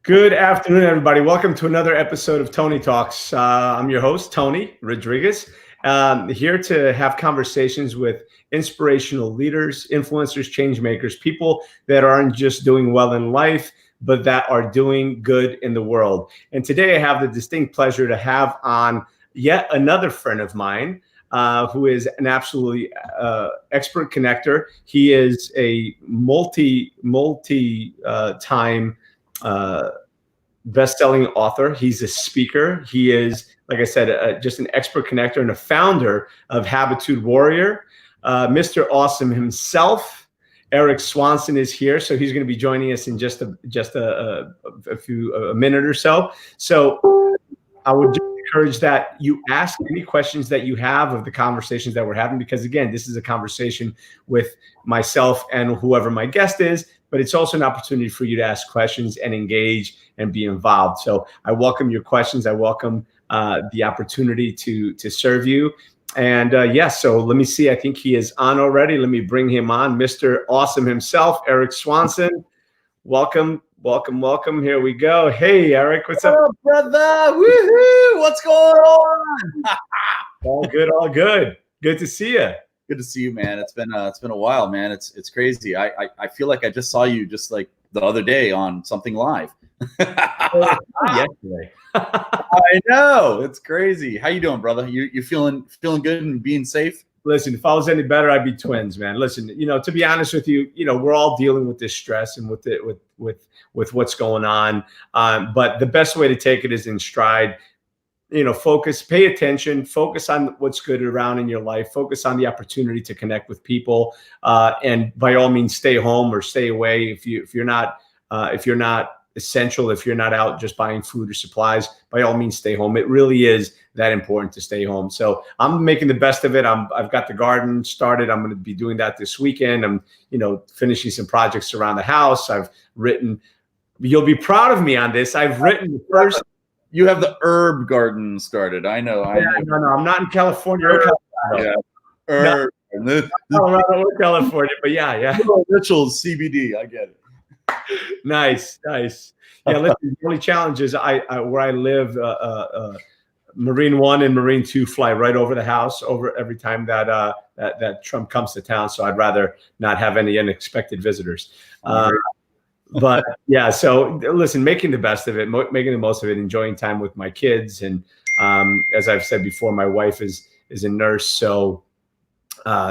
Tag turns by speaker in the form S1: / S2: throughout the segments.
S1: Good afternoon, everybody. Welcome to another episode of Tony Talks. I'm your host, Tony Rodriguez, here to have conversations with inspirational leaders, influencers, change makers, people that aren't just doing well in life, but that are doing good in the world. And today I have the distinct pleasure to have on yet another friend of mine, who is an absolutely expert connector. He is a multi-time best-selling author. He's a speaker. He is, like I said, just an expert connector and a founder of Habitude Warrior. Mr. Awesome himself, Erik Swanson, is here, so he's going to be joining us in just a minute or so. So I would just encourage that you ask any questions that you have of the conversations that we're having, because again, this is a conversation with myself and whoever my guest is, but it's also an opportunity for you to ask questions and engage and be involved. So I welcome your questions. I welcome the opportunity to serve you. And yes, so let me see. I think he is on already. Let me bring him on. Mr. Awesome himself, Erik Swanson. Welcome, welcome, welcome. Here we go. Hey, Erik, what's up?
S2: Oh, brother? Woohoo! What's going on?
S1: All good, all good. Good to see you.
S2: Good to see you, man. It's been a while, man. It's crazy. I feel like I just saw you just like the other day on something live.
S1: Yesterday.
S2: I know, it's crazy. How you doing, brother? You feeling good and being safe?
S1: Listen, if I was any better, I'd be twins, man. Listen, to be honest with you, we're all dealing with this stress and with what's going on. But the best way to take it is in stride. Focus, pay attention, focus on what's good around in your life, focus on the opportunity to connect with people, and by all means, stay home or stay away if you're not essential, if you're not out just buying food or supplies, by all means, stay home. It really is that important to stay home. So I'm making the best of it. I've got the garden started. I'm going to be doing that this weekend. I'm, finishing some projects around the house. I've written, you'll be proud of me on this. I've written the first.
S2: You have the herb garden started. I know.
S1: No, I'm not in California or Colorado.
S2: Yeah. Herb.
S1: Colorado or California, but yeah.
S2: Mitchell's CBD. I get it.
S1: Nice. Yeah, listen, the only challenge is where I live, Marine 1 and Marine 2 fly right over the house over every time that Trump comes to town. So I'd rather not have any unexpected visitors. But yeah, so listen, making the best of it, making the most of it, enjoying time with my kids. And as I've said before, my wife is a nurse. So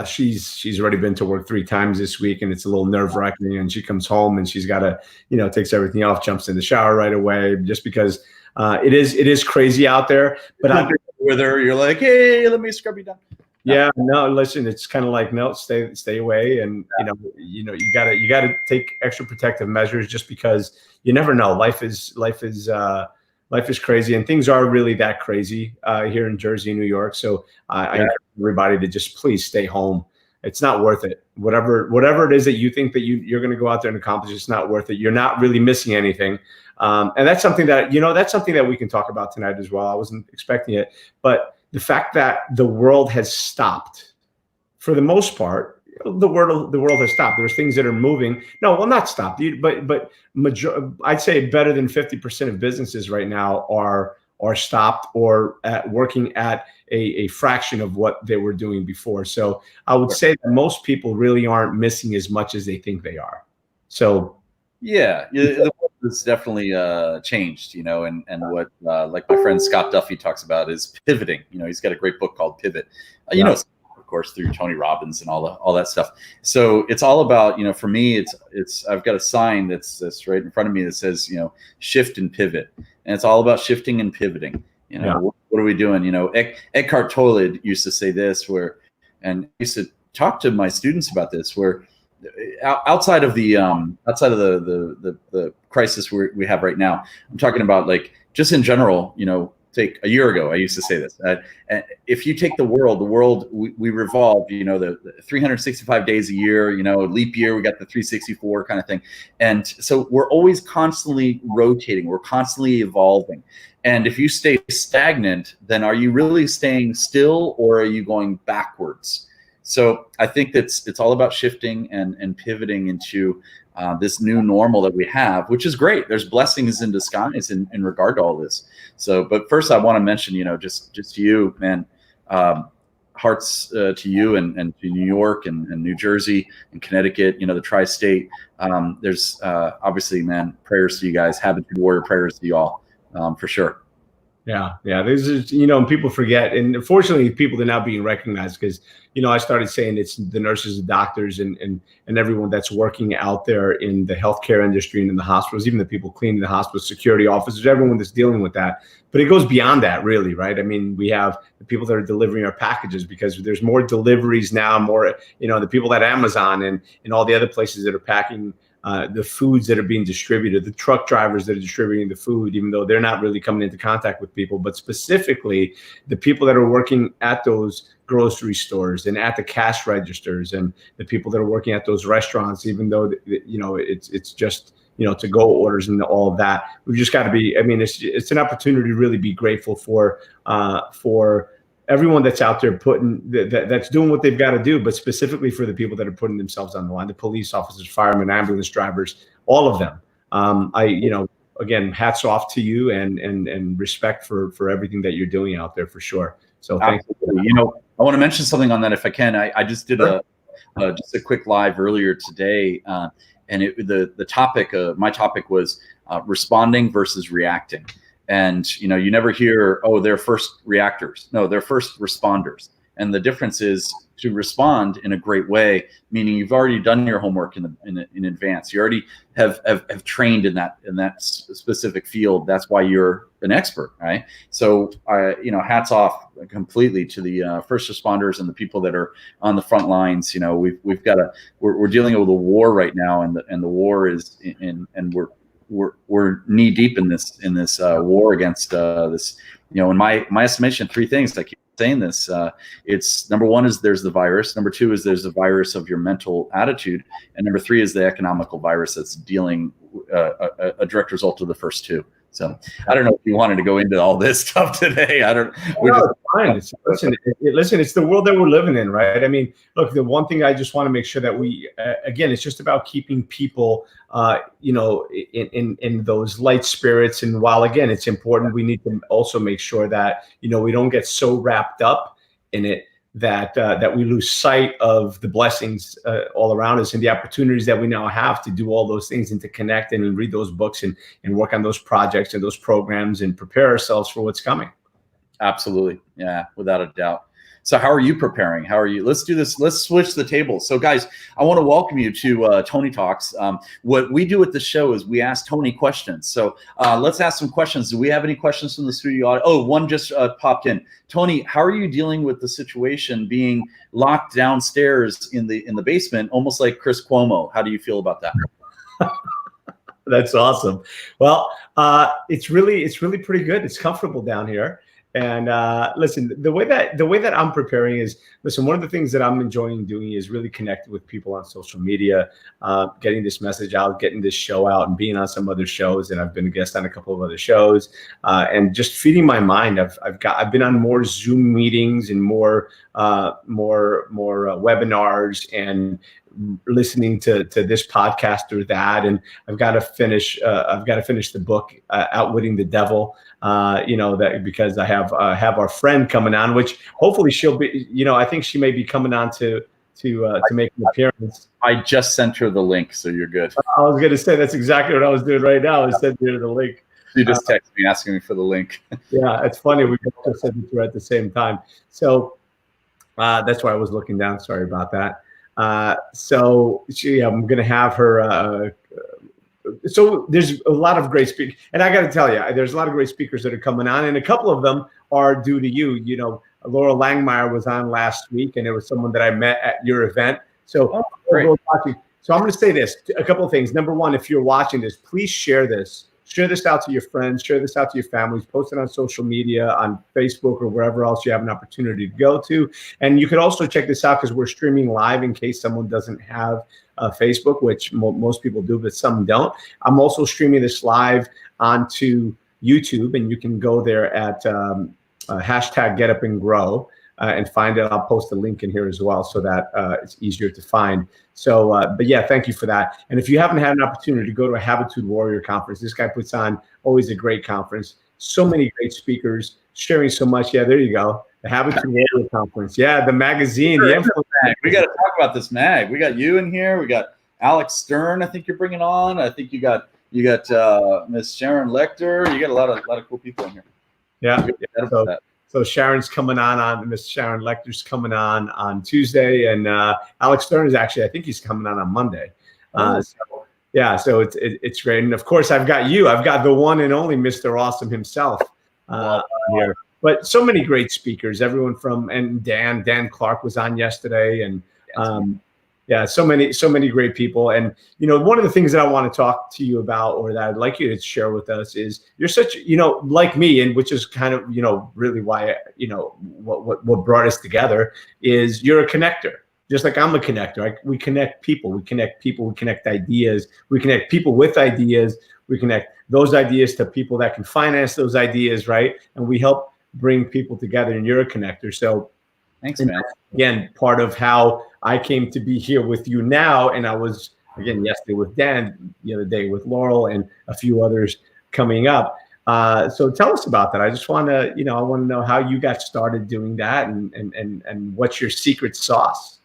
S1: she's already been to work 3 times this week, and it's a little nerve-wracking. And she comes home and she's got to, takes everything off, jumps in the shower right away, just because it is crazy out there. But I'm
S2: with her, you're like, hey, let me scrub you down.
S1: Yeah, no, listen, it's kind of like, no, stay away. And, you gotta take extra protective measures, just because you never know. Life is crazy, and things are really that crazy here in Jersey, New York. So I encourage everybody to just please stay home. It's not worth it. Whatever it is that you think that you're going to go out there and accomplish, it's not worth it. You're not really missing anything. And that's something that, we can talk about tonight as well. I wasn't expecting it, but the fact that the world has stopped, for the most part, the world has stopped. There's things that are moving. No, well, not stopped, but I'd say better than 50% of businesses right now are stopped or working at a fraction of what they were doing before. So I would say that most people really aren't missing as much as they think they are. So
S2: yeah, the world has definitely changed, and what like my friend Scott Duffy talks about is pivoting. He's got a great book called Pivot. Of course, through Tony Robbins and all that stuff. So it's all about, for me, it's I've got a sign that's right in front of me that says, shift and pivot, and it's all about shifting and pivoting. What are we doing? Eckhart Tolle used to say this, and I used to talk to my students about this, where outside of the crisis we have right now, I'm talking about, like, just in general, take a year ago, I used to say this, if you take the world, we revolve, the 365 days a year, leap year, we got the 364 kind of thing. And so we're always constantly rotating, we're constantly evolving. And if you stay stagnant, then are you really staying still, or are you going backwards? So I think it's all about shifting and pivoting into this new normal that we have, which is great. There's blessings in disguise in regard to all this. So, but first I want to mention, just to you, man, hearts to you and to New York and New Jersey and Connecticut, the tri-state. There's obviously, man, prayers to you guys. Habitude Warrior prayers to you all, for sure.
S1: Yeah. This is, and people forget, and unfortunately, people are now being recognized because, I started saying it's the nurses, the doctors, and everyone that's working out there in the healthcare industry and in the hospitals, even the people cleaning the hospitals, security officers, everyone that's dealing with that. But it goes beyond that, really, right? I mean, we have the people that are delivering our packages because there's more deliveries now, more, the people at Amazon and all the other places that are packing the foods that are being distributed, the truck drivers that are distributing the food, even though they're not really coming into contact with people, but specifically the people that are working at those grocery stores and at the cash registers and the people that are working at those restaurants, even though, it's just, to-go orders and all of that. We've just got to be, it's an opportunity to really be grateful for everyone that's out there that's doing what they've got to do, but specifically for the people that are putting themselves on the line, the police officers, firemen, ambulance drivers, all of them. Again, hats off to you and respect for everything that you're doing out there for sure. So thank
S2: you. I want to mention something on that if I can. I just did just a quick live earlier today, and the topic, my topic was responding versus reacting. And, you never hear, oh, they're first reactors. No, they're first responders. And the difference is to respond in a great way, meaning you've already done your homework in advance. You already have trained in that specific field. That's why you're an expert, right? So, hats off completely to the first responders and the people that are on the front lines. We've got we're dealing with a war right now, and the war is and we're knee deep in this war against this. In my estimation, three things. I keep saying this. It's number one is there's the virus. Number two is there's the virus of your mental attitude, and number three is the economical virus that's dealing a direct result of the first two. So I don't know if you wanted to go into all this stuff today. I don't.
S1: Fine. Listen, it's the world that we're living in, right? I mean, look, the one thing I just want to make sure that we, again, it's just about keeping people, in those light spirits. And while, again, it's important, we need to also make sure that, we don't get so wrapped up in it that we lose sight of the blessings all around us and the opportunities that we now have to do all those things and to connect and read those books and work on those projects and those programs and prepare ourselves for what's coming.
S2: Absolutely. Yeah, without a doubt. So how are you preparing? How are you? Let's do this. Let's switch the tables. So guys, I want to welcome you to Tony Talks. What we do at the show is we ask Tony questions. So let's ask some questions. Do we have any questions from the studio? Oh, one just popped in. Tony, how are you dealing with the situation being locked downstairs in the basement, almost like Chris Cuomo? How do you feel about that?
S1: That's awesome. Well, it's really pretty good. It's comfortable down here. And listen, the way that I'm preparing is, one of the things that I'm enjoying doing is really connecting with people on social media, getting this message out, getting this show out, and being on some other shows. And I've been a guest on a couple of other shows, and just feeding my mind. I've been on more Zoom meetings and more webinars and listening to this podcast or that. And I've got to finish the book, Outwitting the Devil. That because I have our friend coming on, which hopefully she'll be, I think she may be coming on to make an appearance.
S2: I just sent her the link, so you're good.
S1: I was going to say that's exactly what I was doing right now. I sent her the link.
S2: You just texted me asking me for the link.
S1: Yeah, it's funny. We both sent it to her at the same time. So that's why I was looking down. Sorry about that. I'm going to have her. So there's a lot of great speakers, and I got to tell you, there's a lot of great speakers that are coming on, and a couple of them are due to you. Laura Langmeyer was on last week, and it was someone that I met at your event. So, So I'm going to say this, a couple of things. Number one, if you're watching this, please share this. Share this out to your friends. Share this out to your families. Post it on social media, on Facebook, or wherever else you have an opportunity to go to. And you can also check this out because we're streaming live in case someone doesn't have Facebook, which most people do, but some don't. I'm also streaming this live onto YouTube, and you can go there at hashtag GetUpNGrow. and find it. I'll post a link in here as well so that it's easier to find. So, but yeah, thank you for that. And if you haven't had an opportunity to go to a Habitude Warrior conference, this guy puts on always a great conference. So many great speakers sharing so much. Yeah, there you go. The Habitude Warrior Conference. Yeah, the magazine.
S2: Sure,
S1: the influence
S2: mag. We got to talk about this mag. We got you in here. We got Alex Stern. I think you're bringing on. I think you got Miss Sharon Lecter. You got a lot of cool people in here.
S1: Yeah. So Sharon's coming on Miss Sharon Lecter's coming on Tuesday, and Alex Stern is actually, I think he's coming on Monday. So it's great. And of course, I've got you. I've got the one and only Mr. Awesome himself here. But so many great speakers, everyone and Dan Clark was on yesterday, and so many great people. And one of the things that I want to talk to you about, or that I'd like you to share with us, is you're such, like me, and which is kind of really why what brought us together is you're a connector. Just like I'm a connector. We connect people. We connect ideas. We connect people with ideas. We connect those ideas to people that can finance those ideas, right? And we help bring people together, and you're a connector. So
S2: thanks, man.
S1: Again, part of how I came to be here with you now, and I was, again, yesterday with Dan, the other day with Laurel, and a few others coming up. So tell us about that. I just want to, I want to know how you got started doing that, and what's your secret sauce?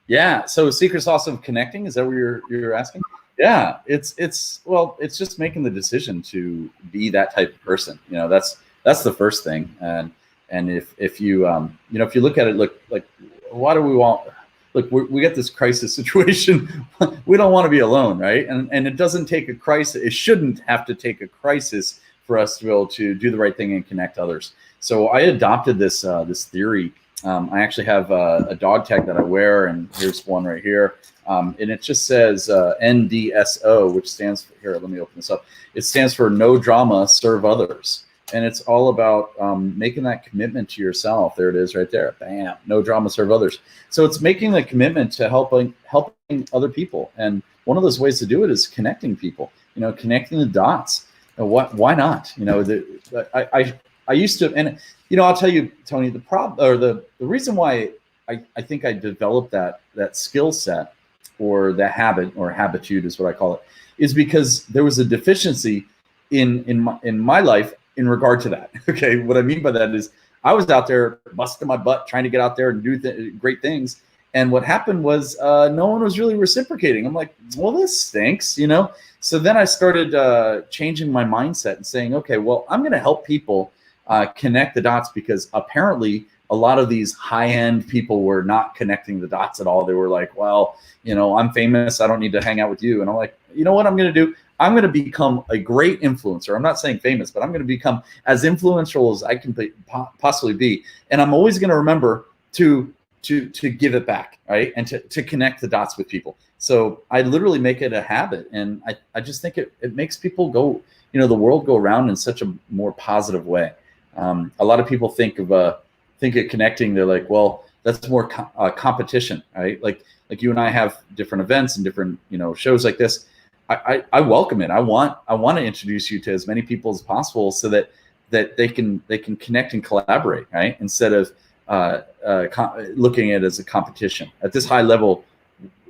S2: Yeah. So secret sauce of connecting, is that what you're asking? Yeah. It's just making the decision to be that type of person. That's the first thing. And if you if you look at it, like why do we want? Look, we get this crisis situation. We don't want to be alone, right? And it doesn't take a crisis. It shouldn't have to take a crisis for us to be able to do the right thing and connect others. So I adopted this theory. I actually have a dog tag that I wear, and here's one right here. And it just says NDSO, which stands for, here, let me open this up. It stands for No Drama, Serve Others. And it's all about making that commitment to yourself. There it is right there. Bam. No drama, serve others. So it's making the commitment to helping other people. And one of those ways to do it is connecting people, connecting the dots. Why not? I used to, and I'll tell you, Tony, the problem, or the reason why I think I developed that skill set, or the habit, or habitude is what I call it, is because there was a deficiency in my life in regard to that. Okay, what I mean by that is I was out there busting my butt trying to get out there and do great things, and what happened was no one was really reciprocating. I'm like, well, this stinks, So then I started changing my mindset and saying, okay, well, I'm going to help people connect the dots, because apparently a lot of these high-end people were not connecting the dots at all. They were like, well, I'm famous, I don't need to hang out with you. And I'm like, you know what I'm going to do? I'm going to become a great influencer. I'm not saying famous, but I'm going to become as influential as I can possibly be. And I'm always going to remember to give it back, right? And to connect the dots with people. So I literally make it a habit. And I just think it makes people go, the world go around in such a more positive way. A lot of people think of connecting. They're like, well, that's more competition, right? Like you and I have different events and different, shows like this. I welcome it. I want to introduce you to as many people as possible, so that they can connect and collaborate, right? Instead of looking at it as a competition. At this high level,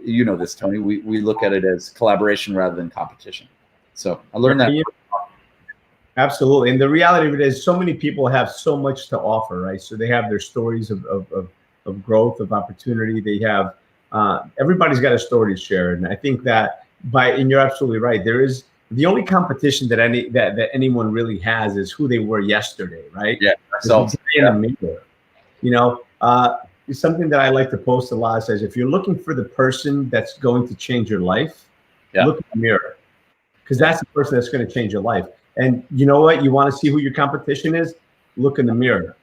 S2: this, Tony, we look at it as collaboration rather than competition. So I learned that.
S1: Absolutely. And the reality of it is, so many people have so much to offer, right? So they have their stories of growth, of opportunity. They have, everybody's got a story to share. And I think that and you're absolutely right. There is, the only competition that anyone really has is who they were yesterday, right?
S2: Yeah. So
S1: in the mirror, something that I like to post a lot says, if you're looking for the person that's going to change your life, look in the mirror, because that's the person that's going to change your life. And you know what? You want to see who your competition is? Look in the mirror,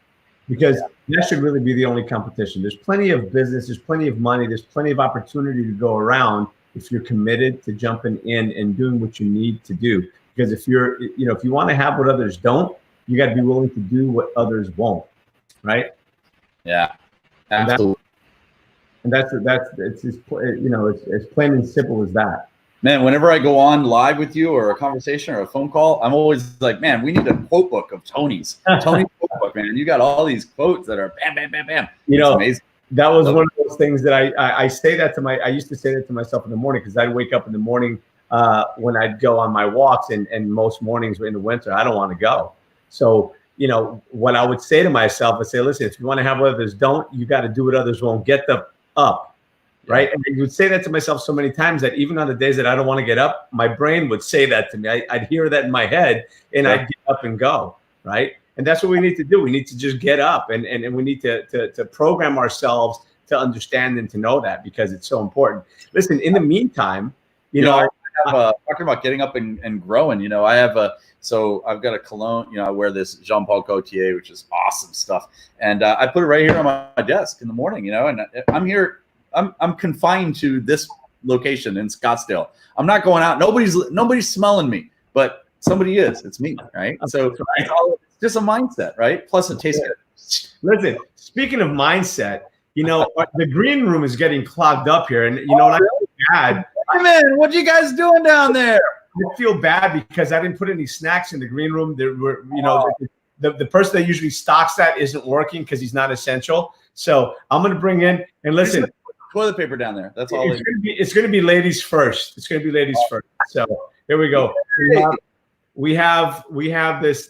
S1: because that should really be the only competition. There's plenty of business, there's plenty of money, there's plenty of opportunity to go around if you're committed to jumping in and doing what you need to do. Because if you're, if you want to have what others don't, you got to be willing to do what others won't, right?
S2: Yeah, absolutely.
S1: And that's it's as plain and simple as that.
S2: Man, whenever I go on live with you or a conversation or a phone call, I'm always like, man, we need a quote book of Tony's. Tony's quote book, man. You got all these quotes that are bam, bam, bam, bam.
S1: You
S2: It's
S1: know,
S2: amazing.
S1: that was one of those things that I say that to I used to say that to myself in the morning, because I'd wake up in the morning when I'd go on my walks, and most mornings in the winter, I don't want to go. So, you know, what I would say to myself, I'd say, listen, if you want to have what others don't, you got to do what others won't. Get the up. Right. And I would say that to myself so many times that even on the days that I don't want to get up, my brain would say that to me. I'd hear that in my head, and I'd get up and go. Right. And that's what we need to do. We need to just get up, and we need to program ourselves to understand and to know that, because it's so important. Listen, in the meantime, you know,
S2: I have talking about getting up and growing, you know, I've got a cologne, you know, I wear this Jean Paul Gaultier, which is awesome stuff. And I put it right here on my desk in the morning, you know, and I'm here. I'm confined to this location in Scottsdale. I'm not going out. Nobody's smelling me, but somebody is. It's me, right? So it's just a mindset, right? Plus it tastes good.
S1: Listen, speaking of mindset, you know, the green room is getting clogged up here, and you know what I feel bad.
S2: Hey man, what you guys doing down there?
S1: I feel bad because I didn't put any snacks in the green room. There were, you know, the person that usually stocks that isn't working because he's not essential. So I'm going to bring in, and listen.
S2: Toilet paper down there. That's all.
S1: It's going to be ladies first. It's going to be ladies first. So here we go. We have this.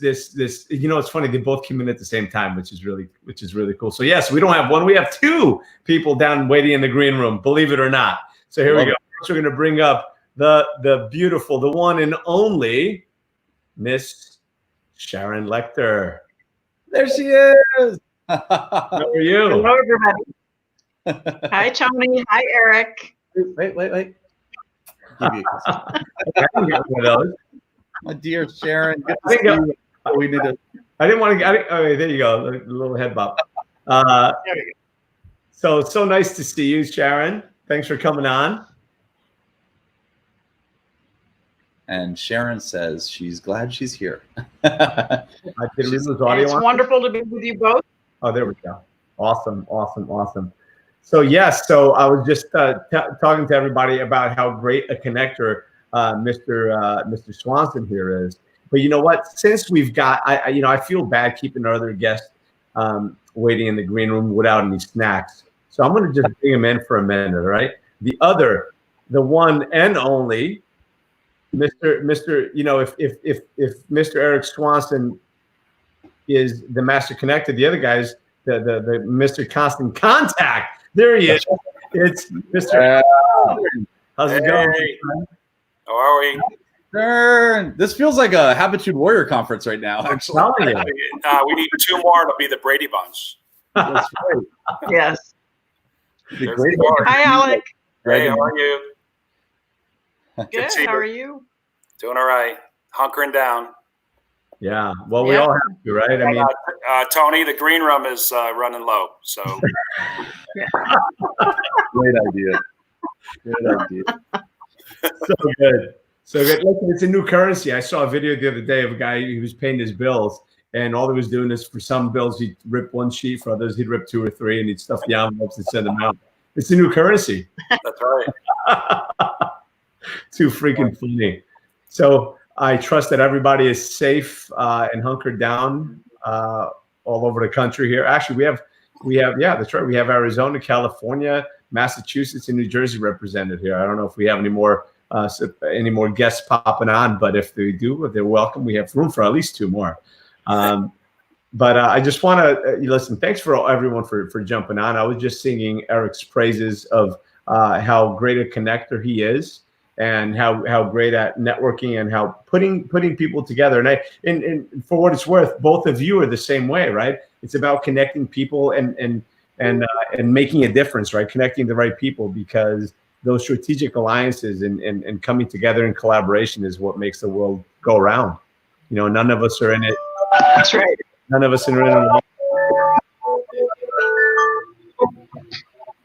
S1: You know, it's funny. They both came in at the same time, which is really cool. So yes, we don't have one. We have two people down waiting in the green room. Believe it or not. So here we go. First, we're going to bring up the beautiful, the one and only Miss Sharon Lecter.
S2: There she is.
S1: How are you?
S3: Hello, everybody. Hi, Tony. Hi, Eric.
S2: Wait. My dear Sharon.
S1: I didn't want to. Oh, there you go. A little head bop. There you go. So nice to see you, Sharon. Thanks for coming on.
S2: And Sharon says she's glad she's here.
S3: It's wonderful to be with you both.
S1: Oh, there we go. Awesome. So yes, so I was just talking to everybody about how great a connector Mr. Swanson here is. But you know what? Since we've got, I feel bad keeping our other guests waiting in the green room without any snacks. So I'm going to just bring him in for a minute, all right? The one and only Mr. You know, if Mr. Erik Swanson is the master connector, the other guy's the Mr. Constant Contact. There he is. It's Mr. How's it going?
S4: How are we?
S2: This feels like a Habitude Warrior conference right now. Actually,
S4: we need two more to be the Brady Bunch.
S2: That's right.
S3: Yes.
S4: Hi,
S3: Alec.
S4: Hey, how are you?
S3: Good. How are you?
S4: Doing all right. Hunkering down.
S1: Yeah. Well, we all have to, right? I mean,
S4: Tony, the green room is running low. So.
S2: Great idea.
S1: So good. Listen, it's a new currency. I saw a video the other day of a guy who was paying his bills, and all he was doing is for some bills he'd rip one sheet, for others he'd rip two or three, and he'd stuff the envelopes and send them out. It's a new currency.
S4: That's right.
S1: Too freaking funny. So I trust that everybody is safe and hunkered down all over the country here. Actually, we have yeah, that's right. We have Arizona, California, Massachusetts, and New Jersey represented here. I don't know if we have any more guests popping on, but if they do, they're welcome. We have room for at least two more. But I just want to listen. Thanks for everyone for jumping on. I was just singing Erik's praises of how great a connector he is, and how great at networking and how putting people together. And for what it's worth, both of you are the same way, right? It's about connecting people and making a difference, right? Connecting the right people, because those strategic alliances and coming together in collaboration is what makes the world go around. You know, none of us are in it.
S3: That's right.
S1: None of us are in it.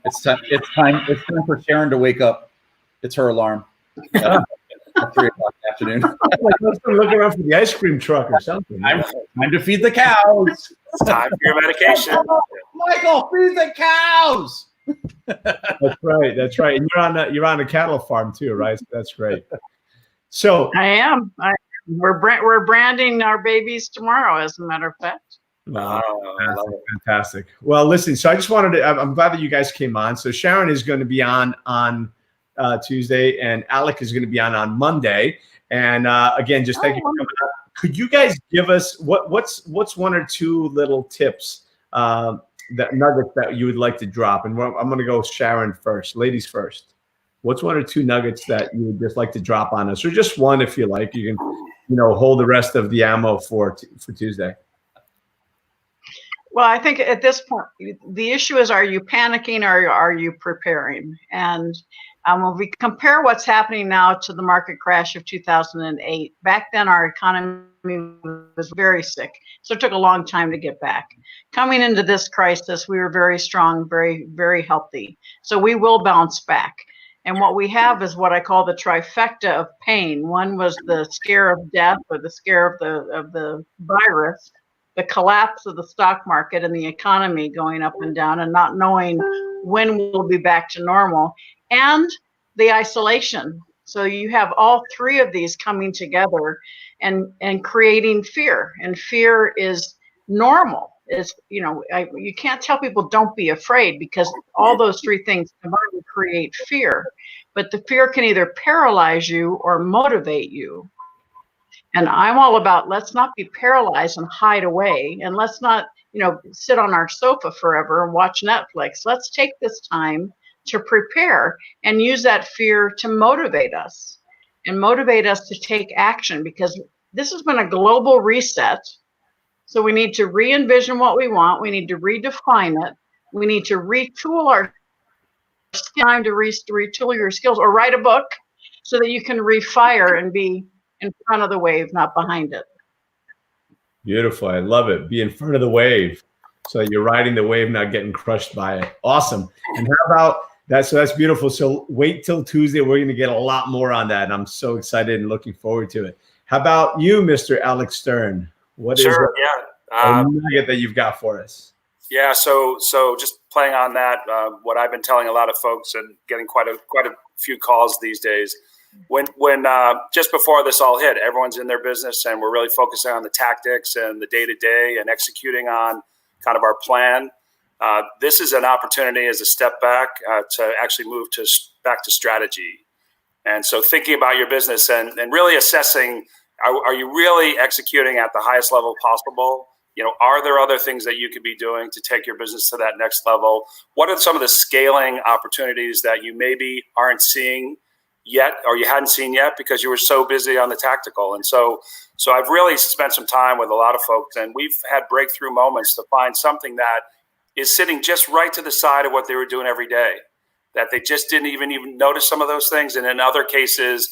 S2: It's time for Sharon to wake up. It's her alarm. At 3 o'clock in the afternoon.
S1: Like, let's go look around for the ice cream truck or something.
S2: Time to feed the cows.
S4: It's time for your medication.
S2: Michael, feed the cows.
S1: That's right. That's right. And you're on a cattle farm too, right? So that's great. So
S3: I am. We're branding our babies tomorrow, as a matter of fact.
S1: Fantastic. Well, listen. So I just wanted to. I'm glad that you guys came on. So Sharon is going to be on Tuesday, and Alec is going to be on Monday. And again, just thank you for coming out. Could you guys give us what's one or two little tips, that nuggets that you would like to drop? And I'm going to go Sharon first, ladies first. What's one or two nuggets that you would just like to drop on us, or just one if you like? You can, hold the rest of the ammo for Tuesday.
S3: Well, I think at this point, the issue is, are you panicking or are you preparing? And when we compare what's happening now to the market crash of 2008, back then our economy was very sick. So it took a long time to get back. Coming into this crisis, we were very strong, very, very healthy. So we will bounce back. And what we have is what I call the trifecta of pain. One was the scare of death, or the scare of the virus, the collapse of the stock market and the economy going up and down and not knowing when we'll be back to normal, and the isolation. So you have all three of these coming together and creating fear. And fear is normal. You can't tell people don't be afraid, because all those three things combined create fear. But the fear can either paralyze you or motivate you. And I'm all about, let's not be paralyzed and hide away, and let's not, sit on our sofa forever and watch Netflix. Let's take this time to prepare and use that fear to motivate us to take action, because this has been a global reset. So we need to re-envision what we want. We need to redefine it. We need to retool our time to retool your skills, or write a book so that you can refire and be in front of the wave, not behind it.
S1: Beautiful. I love it. Be in front of the wave. So you're riding the wave, not getting crushed by it. Awesome. And how about that? So that's beautiful. So wait till Tuesday. We're going to get a lot more on that. And I'm so excited and looking forward to it. How about you, Mr. Alex Stern? What is a nugget that you've got for us?
S4: Yeah. So just playing on that, what I've been telling a lot of folks and getting quite a few calls these days. When just before this all hit, everyone's in their business and we're really focusing on the tactics and the day-to-day and executing on kind of our plan. This is an opportunity as a step back to actually move back to strategy. And so thinking about your business and really assessing, are you really executing at the highest level possible? Are there other things that you could be doing to take your business to that next level? What are some of the scaling opportunities that you maybe aren't seeing yet, or you hadn't seen yet because you were so busy on the tactical? And so I've really spent some time with a lot of folks, and we've had breakthrough moments to find something that is sitting just right to the side of what they were doing every day, that they just didn't even notice some of those things. And in other cases,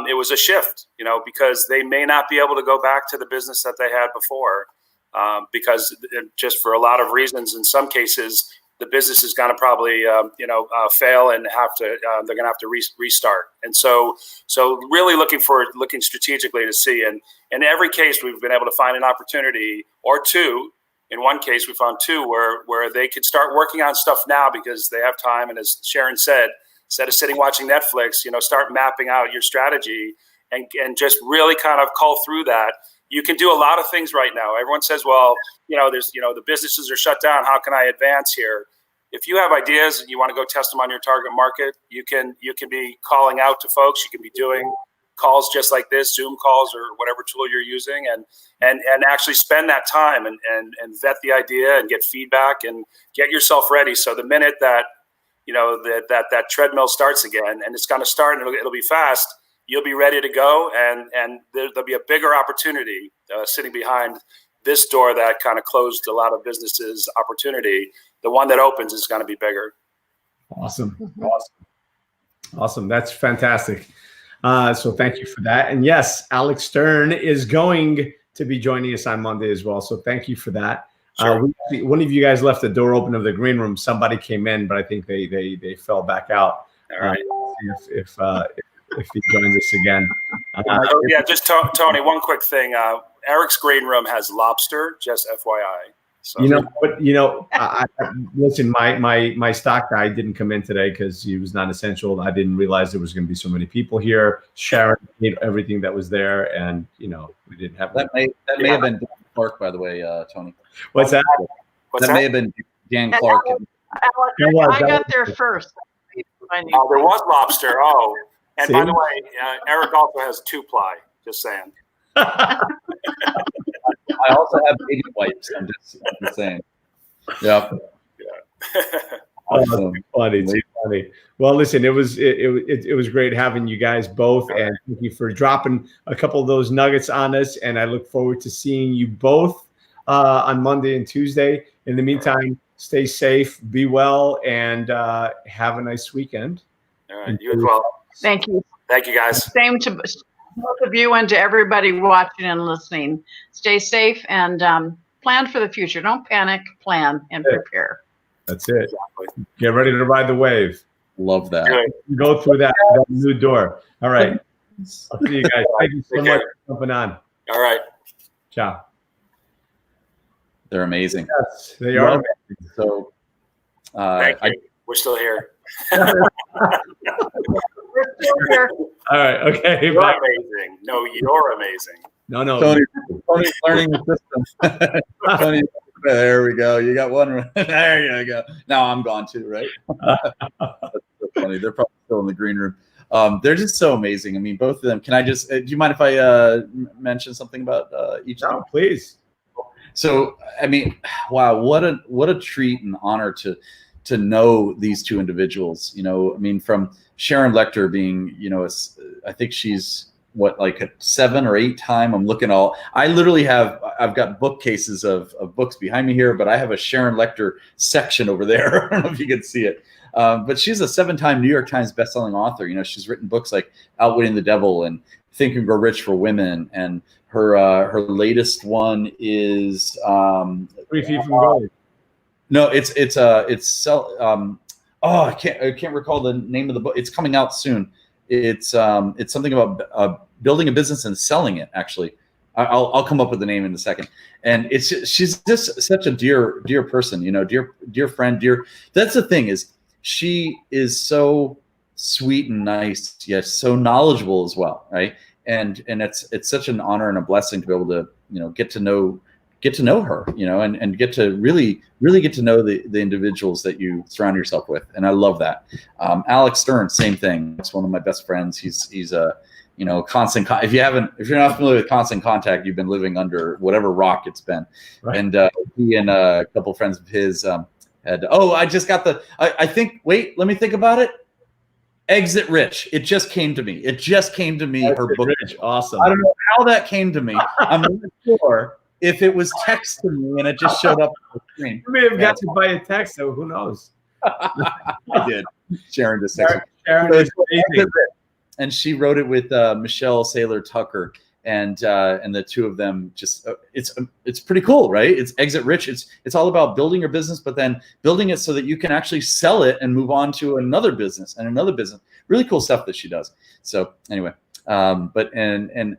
S4: it was a shift, because they may not be able to go back to the business that they had before, because just for a lot of reasons, in some cases, the business is going to probably, fail and they're going to have to restart. And so really looking strategically to see, and in every case, we've been able to find an opportunity or two. In one case, we found two where they could start working on stuff now because they have time. And as Sharon said, instead of sitting watching Netflix, start mapping out your strategy and just really kind of cull through that. You can do a lot of things right now. Everyone says, well, there's, the businesses are shut down. How can I advance here? If you have ideas and you want to go test them on your target market, you can be calling out to folks. You can be doing calls just like this, Zoom calls or whatever tool you're using, and actually spend that time and vet the idea and get feedback and get yourself ready. So the minute that, that treadmill starts again, and it's going to start and it'll be fast, you'll be ready to go, and there'll be a bigger opportunity sitting behind this door that kind of closed a lot of businesses' opportunity. The one that opens is going to be bigger.
S1: Awesome. That's fantastic. So thank you for that. And yes, Alex Stern is going to be joining us on Monday as well. So thank you for that.
S4: Sure.
S1: One of you guys left the door open of the green room. Somebody came in, but I think they fell back out.
S4: All right.
S1: If he joins us again.
S4: Just Tony, one quick thing. Erik's green room has lobster, just FYI. So.
S1: Listen, my stock guy didn't come in today because he was non-essential. I didn't realize there was going to be so many people here. Sharon ate everything that was there, and we didn't have
S2: that may have been Dan Clark, by the way, Tony.
S1: What's that?
S2: That may have been Dan Clark.
S3: I got there first.
S4: There was lobster. Oh, and by the way, Erik also has 2-ply. Just saying.
S2: I also have baby wipes. I'm just saying. Yeah.
S1: Awesome. Too funny. Well, listen, it was great having you guys both, and thank you for dropping a couple of those nuggets on us. And I look forward to seeing you both on Monday and Tuesday. In the meantime, stay safe, be well, and have a nice weekend.
S4: All right, you as well.
S3: Thank you.
S4: Thank you, guys.
S3: Same to both of you and to everybody watching and listening. Stay safe and plan for the future. Don't panic, plan, and prepare.
S1: That's it. Exactly. Get ready to ride the wave.
S2: Love that.
S1: Go through that new door. All right. I'll see you guys. Thank you so much for jumping on.
S4: All right.
S1: Ciao.
S2: They're amazing.
S1: Yes, they are
S2: amazing. So
S4: thank you. We're still here.
S3: We're still here.
S1: All right. Okay.
S4: You're amazing. No, you're amazing.
S1: No.
S2: Tony's learning the system. Tony, there we go. You got one. There you go. Now I'm gone too, right? That's so funny. They're probably still in the green room. They're just so amazing. I mean, both of them. Can I just? Do you mind if I mention something about each of them?
S1: Please.
S2: So, I mean, wow, what a treat and honor to know these two individuals. I mean, from Sharon Lecter being, I think she's like a 7 or 8 time. I'm looking I literally I've got bookcases of books behind me here, but I have a Sharon Lecter section over there. I don't know if you can see it. But she's a 7-time New York Times bestselling author. She's written books like Outwitting the Devil and Think and Grow Rich for Women. And her latest one is
S1: 3 Feet from Gold.
S2: No, I can't recall the name of the book. It's coming out soon. It's something about building a business and selling it. Actually, I'll come up with the name in a second. And she's just such a dear person. Dear friend. That's the thing, is she is so sweet and nice, yet so knowledgeable as well, right? And it's such an honor and a blessing to be able to get to know her, and get to really get to know the individuals that you surround yourself with. And I love that. Alex Stern, same thing. It's one of my best friends. He's a constant. If you're not familiar with Constant Contact, you've been living under whatever rock it's been. Right. And he and a couple of friends of his had. I just got I think. Wait, let me think about it. Exit Rich. It just came to me. Her book.
S1: Rich. Awesome.
S2: I don't know how that came to me. I'm not sure if it was text to me and it just showed up on the screen.
S1: You may have got it by a text, so who knows?
S2: I did. Sharon just texted.
S1: Sharon is amazing.
S2: And she wrote it with Michelle Saylor Tucker, and the two of them just it's pretty cool, right? It's Exit Rich. It's all about building your business, but then building it so that you can actually sell it and move on to another business and another business. Really cool stuff that she does. So anyway, but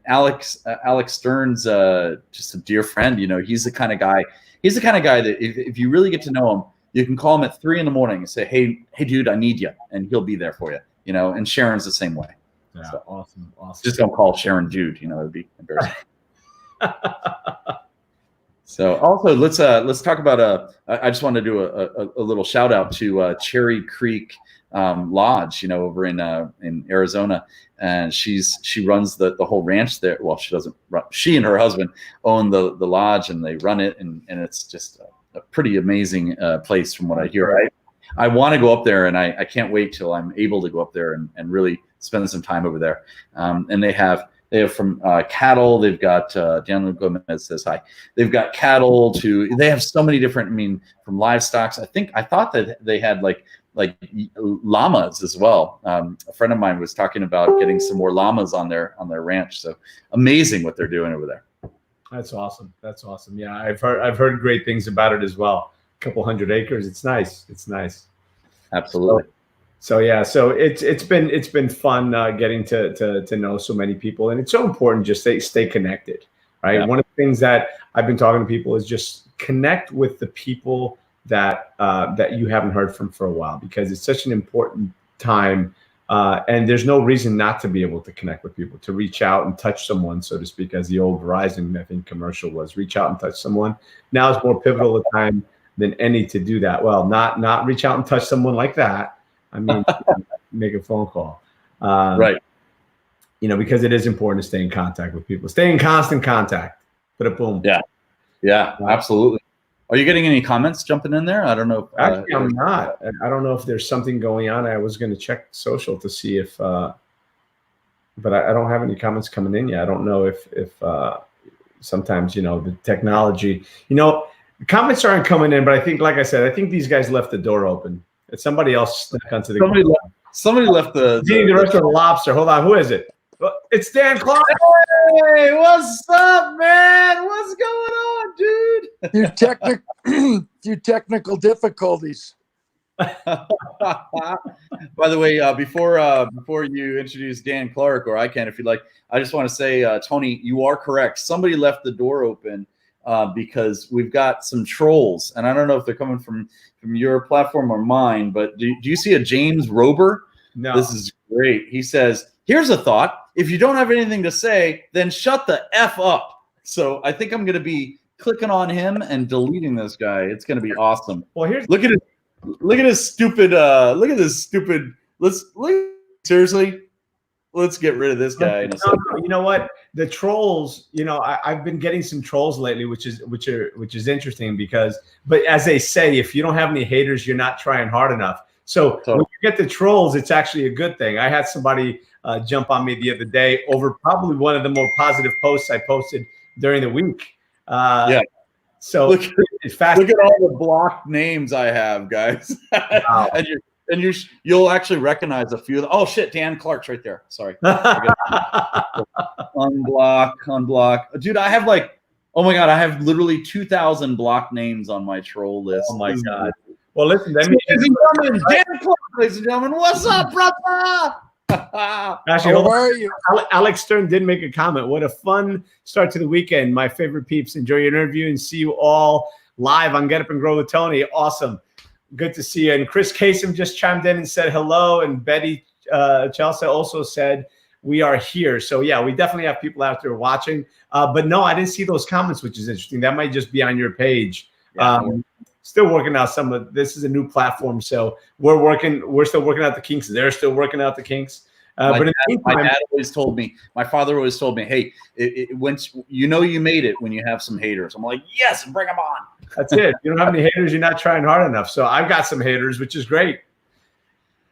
S2: Alex Stern's just a dear friend. He's the kind of guy. He's the kind of guy that if you really get to know him, you can call him at 3 a.m. and say, hey dude, I need you, and he'll be there for you. And Sharon's the same way.
S1: Yeah, so, awesome.
S2: Just don't call Sharon dude. It'd be embarrassing. So also let's talk about I just want to do a little shout out to Cherry Creek Lodge, over in Arizona, and she runs the whole ranch there. Well, she doesn't run. She and her husband own the lodge, and they run it, and it's just a pretty amazing place from what I hear. I want to go up there, and I can't wait till I'm able to go up there and really spend some time over there. And they have from cattle. They've got Daniel Gomez says hi. They've got cattle they have so many different. From livestock. I thought that they had like llamas as well. A friend of mine was talking about getting some more llamas on their ranch. So amazing what they're doing over there.
S1: That's awesome. Yeah, I've heard great things about it as well. A couple 100 acres. It's nice.
S2: Absolutely.
S1: So it's been fun getting to know so many people, and it's so important just stay connected, right? Yeah. One of the things that I've been talking to people is just connect with the people that that you haven't heard from for a while, because it's such an important time. And there's no reason not to be able to connect with people, to reach out and touch someone, so to speak, as the old Verizon, I think, commercial was. Reach out and touch someone. Now is more pivotal a time than any to do that. Well, not reach out and touch someone like that. I mean, make a phone call.
S2: Right.
S1: You know, because it is important to stay in contact with people. Stay in constant contact. But a boom.
S2: Yeah. Yeah, absolutely. Are you getting any comments jumping in there? I don't know.
S1: Actually, I'm not. I don't know if there's something going on. I was going to check social to see if, but I don't have any comments coming in yet. I don't know if sometimes, you know, the technology, you know, the comments aren't coming in, but I think, like I said, I think these guys left the door open. It's somebody else snuck onto the.
S2: Somebody left the
S1: rest of the lobster. Hold on, who is it? It's Dan Clark.
S2: Hey, what's up, man? What's going on, dude?
S5: Few technical difficulties.
S2: By the way, before you introduce Dan Clark, or I can if you'd like, I just want to say, Tony, you are correct. Somebody left the door open because we've got some trolls, and I don't know if they're coming from your platform or mine, but do you see a James Rober?
S1: No.
S2: This is great. He says, here's a thought. If you don't have anything to say, then shut the F up. So I think I'm going to be clicking on him and deleting this guy. It's going to be awesome.
S1: Well,
S2: look at this stupid. Seriously. Let's get rid of this guy.
S1: You know what? The trolls. You know, I've been getting some trolls lately, which is interesting because. But as they say, if you don't have any haters, you're not trying hard enough. So when you get the trolls, it's actually a good thing. I had somebody jump on me the other day over probably one of the more positive posts I posted during the week.
S2: Yeah.
S1: So it's fast.
S2: Look at all the blocked names I have, guys. Wow. and you'll actually recognize a few of them. Oh shit, Dan Clark's right there. Sorry. Unblock. Dude, I have oh my God, I have literally 2,000 blocked names on my troll list.
S1: Oh my God. Well, listen, that
S2: means Dan Clark, ladies and gentlemen. What's up, brother?
S1: Actually,
S5: how are you?
S1: Alex Stern did make a comment. What a fun start to the weekend. My favorite peeps. Enjoy your interview and see you all live on Get Up and Grow with Tony. Awesome. Good to see you. And Chris Kasem just chimed in and said hello. And Betty Chelsea also said we are here. So yeah, we definitely have people out there watching. But no, I didn't see those comments, which is interesting. That might just be on your page. Yeah. Still working out some of this is a new platform, so we're still working out the kinks. They're still working out the kinks.
S2: My dad always told me, my father always told me, hey, once you know you made it when you have some haters. I'm like, yes, bring them on.
S1: That's it. You don't have any haters, you're not trying hard enough. So I've got some haters, which is great.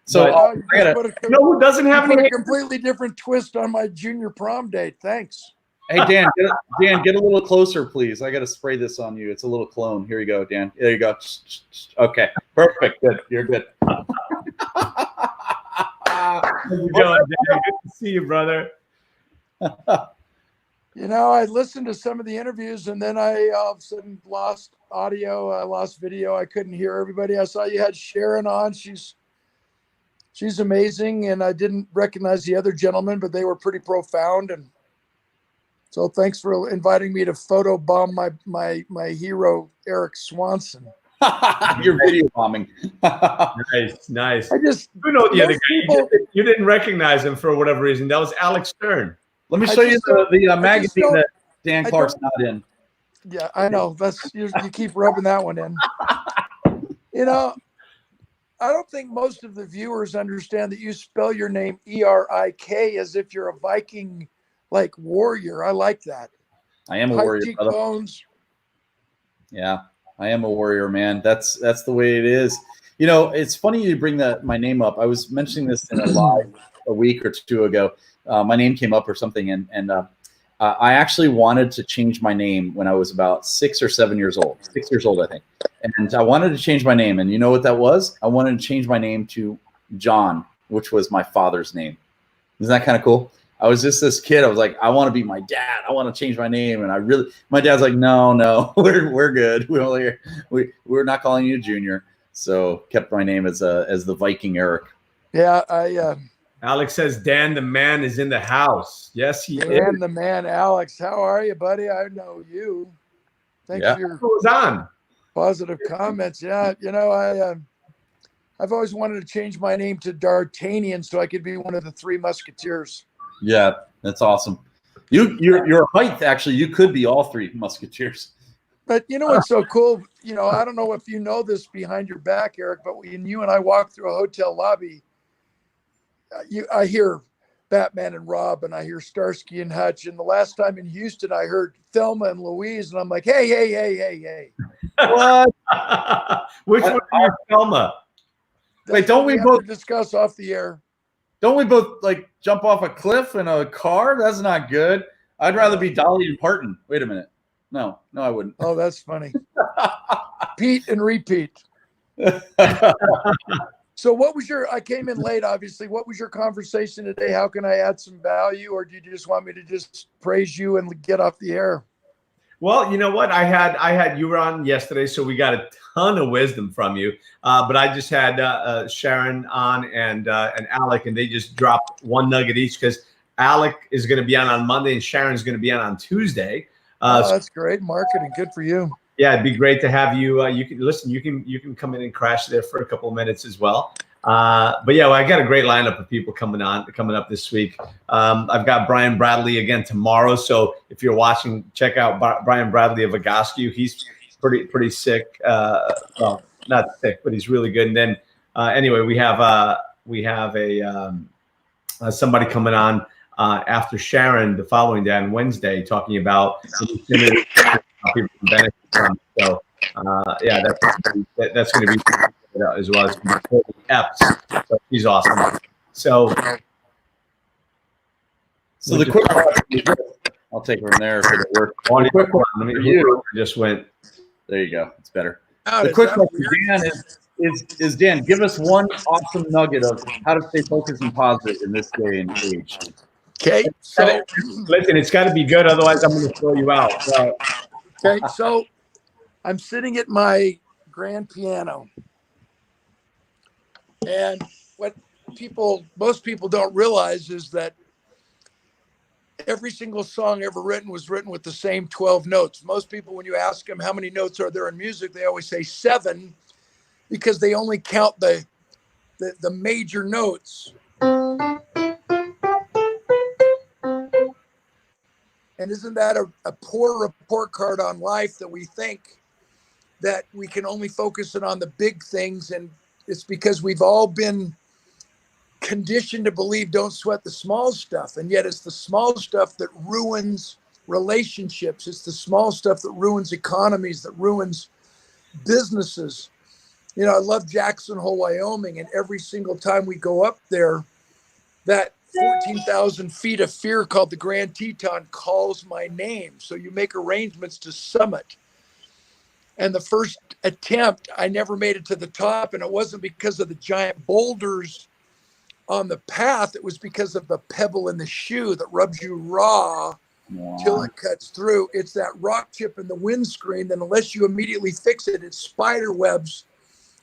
S2: So
S1: you know who doesn't have any?
S5: A completely different twist on my junior prom date. Thanks.
S2: Hey, Dan, get a little closer, please. I got to spray this on you. It's a little clone. Here you go, Dan. There you go. Okay, perfect. Good. You're good.
S1: How's it going, Dan? Good to see you, brother.
S5: You know, I listened to some of the interviews, and then I all of a sudden lost audio. I lost video. I couldn't hear everybody. I saw you had Sharon on. She's amazing, and I didn't recognize the other gentlemen, but they were pretty profound. And so thanks for inviting me to photobomb my hero, Erik Swanson.
S2: You're video bombing.
S1: Nice.
S5: I just
S1: you know the other guy. You didn't recognize him for whatever reason. That was Alex Stern.
S2: Let me show you the magazine that Dan Clark's not in.
S5: Yeah, I know. You keep rubbing that one in. You know, I don't think most of the viewers understand that you spell your name E-R-I-K as if you're a Viking like warrior. I like that.
S2: I am a warrior.
S5: Cheekbones.
S2: Yeah, I am a warrior, man. That's the way it is. You know, it's funny you bring my name up. I was mentioning this in a live a week or two ago. My name came up or something, and I actually wanted to change my name when I was about 6 or 7 years old. 6 years old, I think. And I wanted to change my name, and you know what that was? I wanted to change my name to John, which was my father's name. Isn't that kind of cool? I was just this kid. I was like, I want to be my dad. I want to change my name. And my dad's like, no, we're good. We're not calling you Junior. So kept my name as the Viking Erik.
S5: Yeah,
S1: Alex says Dan the man is in the house. Yes, he is.
S5: Dan the man, Alex. How are you, buddy? I know you. Thanks for your
S1: Who's on?
S5: positive comments. Yeah, I've always wanted to change my name to D'Artagnan so I could be one of the three Musketeers.
S2: Yeah, that's awesome. Your height, actually, you could be all three Musketeers.
S5: But you know what's so cool? I don't know if you know this behind your back, Eric, but when you and I walk through a hotel lobby, I hear Batman and Rob, and I hear Starsky and Hutch. And the last time in Houston, I heard Thelma and Louise, and I'm like, hey.
S2: What?
S1: Which one are you, Thelma?
S2: Wait, don't we
S5: have
S2: both
S5: to discuss off the air?
S2: Don't we both like jump off a cliff in a car? That's not good. I'd rather be Dolly and Parton. Wait a minute. No, I wouldn't.
S5: Oh, that's funny. Pete and repeat. So I came in late, obviously. What was your conversation today? How can I add some value? Or do you just want me to just praise you and get off the air?
S1: Well, you know what? You were on yesterday, so we got a ton of wisdom from you. But I just had Sharon on and Alec, and they just dropped one nugget each because Alec is going to be on Monday and Sharon's going to be on Tuesday.
S5: That's great marketing. Good for you.
S1: Yeah, it'd be great to have you. You can listen. You can come in and crash there for a couple of minutes as well. But yeah, I got a great lineup of people coming up this week. I've got Brian Bradley again tomorrow. So if you're watching, check out Brian Bradley of Agascu. He's pretty sick. Well, not sick, but he's really good. And then anyway, we have somebody coming on after Sharon the following day on Wednesday, talking about how people can benefit from. So yeah, that's going to be as well as Epps. So he's awesome. So
S2: the quick one, I'll take her in there for the work.
S1: The quick one, you just went.
S2: There you go. It's better. The quick question, Dan, is Dan, give us one awesome nugget of how to stay focused and positive in this day and age.
S5: Okay, so
S1: listen, it's got to be good, otherwise I'm going to throw you out. So.
S5: Okay, so I'm sitting at my grand piano, and what most people don't realize is that every single song ever written was written with the same 12 notes. Most people, when you ask them how many notes are there in music, they always say 7 because they only count the major notes. And isn't that a poor report card on life that we think that we can only focus on the big things? And it's because we've all been conditioned to believe don't sweat the small stuff. And yet it's the small stuff that ruins relationships. It's the small stuff that ruins economies, that ruins businesses. I love Jackson Hole, Wyoming. And every single time we go up there, that 14,000 feet of fear called the Grand Teton calls my name. So you make arrangements to summit. And the first attempt, I never made it to the top. And it wasn't because of the giant boulders on the path. It was because of the pebble in the shoe that rubs you raw till it cuts through. It's that rock chip in the windscreen. Then unless you immediately fix it, it spider webs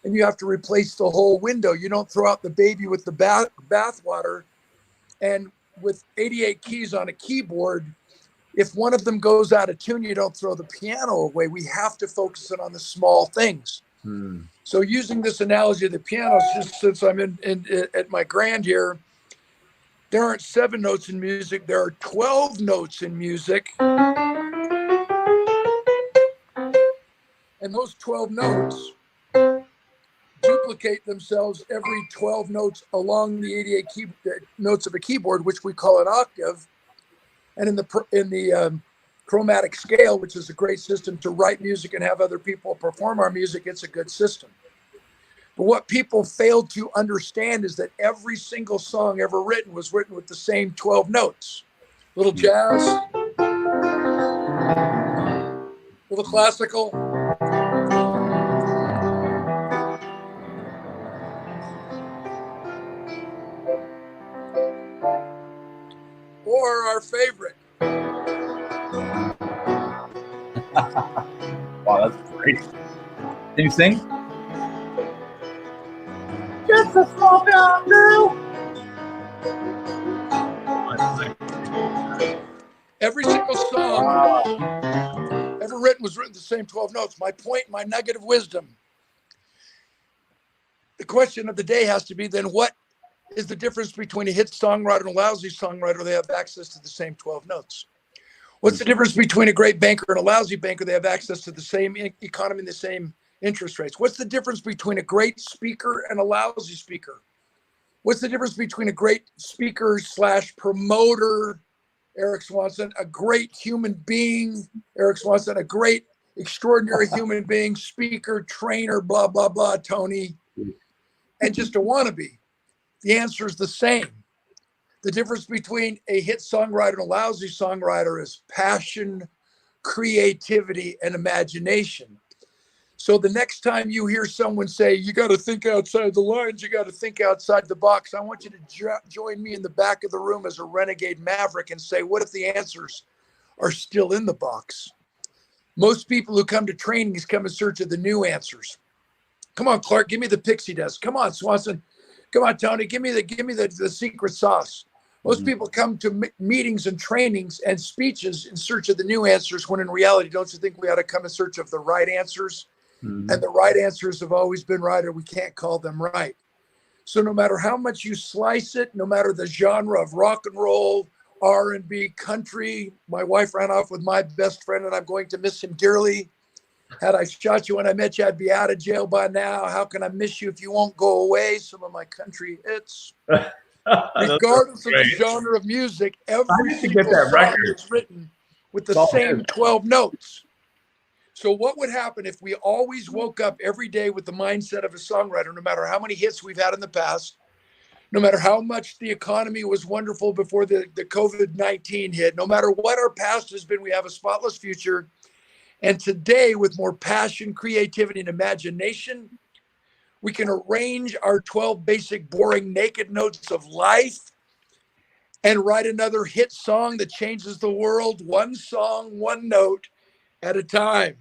S5: and you have to replace the whole window. You don't throw out the baby with the bathwater. And with 88 keys on a keyboard, if one of them goes out of tune, you don't throw the piano away. We have to focus on the small things. So using this analogy of the piano, just since I'm at my grand here, there aren't 7 notes in music. There are 12 notes in music. And those 12 notes duplicate themselves every 12 notes along the 88 notes of a keyboard, which we call an octave. And in the chromatic scale, which is a great system to write music and have other people perform our music, it's a good system. But what people fail to understand is that every single song ever written was written with the same 12 notes. Little jazz, little classical, or our favorite.
S2: Wow, that's great. Can you sing? Just a small town girl.
S5: Every single song ever written was written the same 12 notes. My point, my nugget of wisdom. The question of the day has to be then what is the difference between a hit songwriter and a lousy songwriter? They have access to the same 12 notes. What's the difference between a great banker and a lousy banker? They have access to the same economy and the same interest rates. What's the difference between a great speaker and a lousy speaker? What's the difference between a great speaker / promoter, Erik Swanson, a great human being, Erik Swanson, a great, extraordinary human being, speaker, trainer, blah, blah, blah, Tony, and just a wannabe? The answer is the same. The difference between a hit songwriter and a lousy songwriter is passion, creativity, and imagination. So the next time you hear someone say, you got to think outside the lines, you got to think outside the box, I want you to join me in the back of the room as a renegade maverick and say, what if the answers are still in the box? Most people who come to trainings come in search of the new answers. Come on, Clark, give me the pixie dust. Come on, Swanson. Come on, Tony, give me the secret sauce. Most people come to meetings and trainings and speeches in search of the new answers, when in reality, don't you think we ought to come in search of the right answers? And the right answers have always been right, or we can't call them right. So no matter how much you slice it, no matter the genre of rock and roll, R&B, country, my wife ran off with my best friend and I'm going to miss him dearly. Had I shot you when I met you, I'd be out of jail by now. How can I miss you if you won't go away? Some of my country hits. Regardless of the genre of music, every single song is written with the same 12 notes. So what would happen if we always woke up every day with the mindset of a songwriter, no matter how many hits we've had in the past, no matter how much the economy was wonderful before the COVID-19 hit, no matter what our past has been, we have a spotless future. And today, with more passion, creativity, and imagination, we can arrange our 12 basic, boring, naked notes of life and write another hit song that changes the world, one song, one note at a time.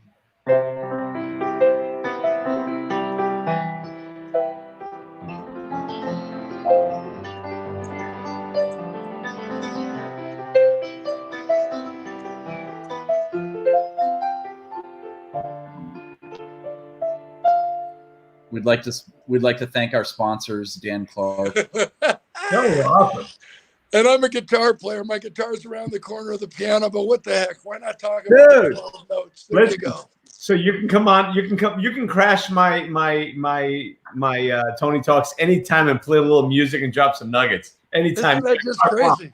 S2: We'd like to thank our sponsors, Dan Clark.
S1: That was awesome.
S5: And I'm a guitar player. My guitar's around the corner of the piano, but what the heck? Why not talk about 12 notes? There you go.
S1: So you can come on. You can crash my Tony Talks anytime and play a little music and drop some nuggets anytime.
S5: Isn't that just crazy?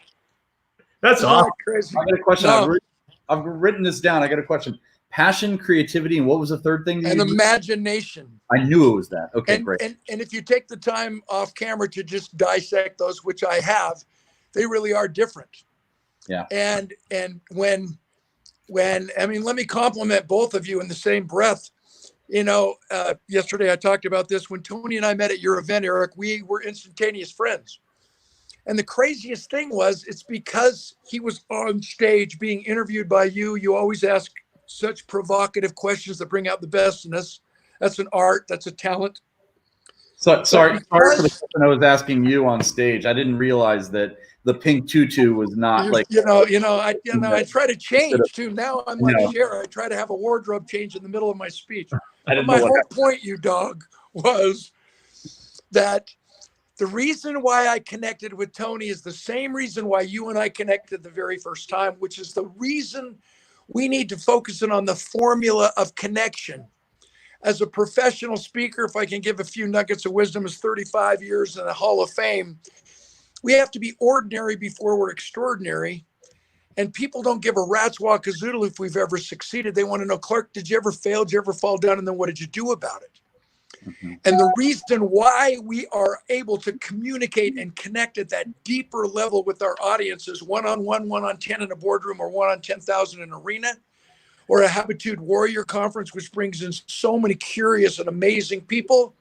S1: That's awesome.
S5: Crazy.
S2: I got a question.
S5: No.
S2: I've written this down. I got a question. Passion, creativity, and what was the third thing?
S5: And imagination.
S2: I knew it was that. Okay,
S5: and,
S2: great.
S5: And if you take the time off camera to just dissect those, which I have, they really are different.
S2: Yeah.
S5: And when I mean, let me compliment both of you in the same breath. You know, yesterday I talked about this. When Tony and I met at your event, Erik, we were instantaneous friends. And the craziest thing was, it's because he was on stage being interviewed by you. You always ask such provocative questions that bring out the best in us. That's an art. That's a talent.
S2: So sorry for the question I was asking you on stage. I didn't realize that the pink tutu was not like
S5: I try to change too. Now I'm like Cher. I try to have a wardrobe change in the middle of my speech. But my whole point, you dog, was that the reason why I connected with Tony is the same reason why you and I connected the very first time, which is the reason we need to focus in on the formula of connection. As a professional speaker, if I can give a few nuggets of wisdom, is 35 years in the Hall of Fame. We have to be ordinary before we're extraordinary. And people don't give a rat's wackazoodle if we've ever succeeded. They want to know, Clark, did you ever fail? Did you ever fall down? And then what did you do about it? Mm-hmm. And the reason why we are able to communicate and connect at that deeper level with our audiences, one-on-one, 1-on-10 in a boardroom, or 1-on-10,000 in an arena, or a Habitude Warrior Conference, which brings in so many curious and amazing people,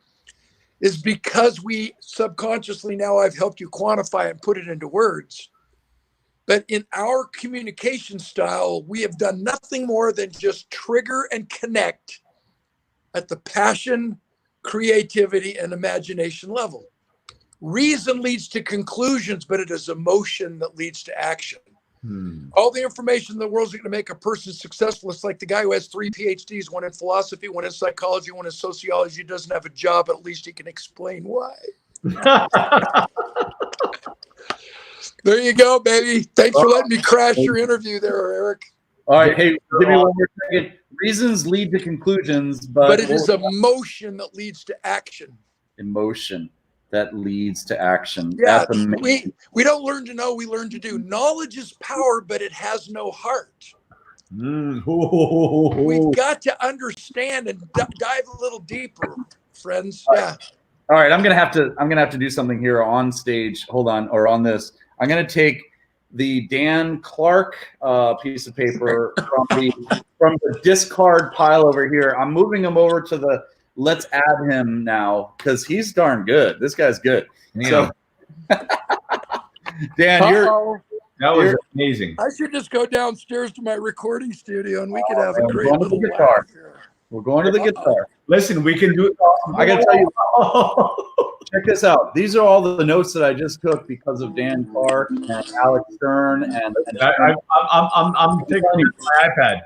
S5: is because we subconsciously, now I've helped you quantify and put it into words. But in our communication style, we have done nothing more than just trigger and connect at the passion, creativity, and imagination level. Reason leads to conclusions, but it is emotion that leads to action. All the information in the world is going to make a person successful. It's like the guy who has 3 PhDs, one in philosophy, one in psychology, one in sociology, doesn't have a job, but at least he can explain why. There you go, baby. Thanks for letting me crash your interview there, Erik.
S2: All right. Hey, give me one more second. Reasons lead to conclusions,
S5: but it is emotion that leads to action.
S2: Emotion that leads to action.
S5: Yeah, we don't learn to know, we learn to do. Knowledge is power, but it has no heart. We've got to understand and dive a little deeper, friends. Yeah.
S2: All right, I'm gonna have to do something here on stage. Hold on, or on this. I'm gonna take the Dan Clark piece of paper from the discard pile over here. I'm moving him over to the let's add him now because he's darn good. This guy's good. Yeah. So, Dan,
S1: that was amazing.
S5: I should just go downstairs to my recording studio and we could have a great little
S2: guitar. We're going to the guitar.
S1: Listen, we can do it.
S2: I got to tell you, check this out. These are all the notes that I just took because of Dan Clark and Alex Stern. And
S1: I'm taking my iPad.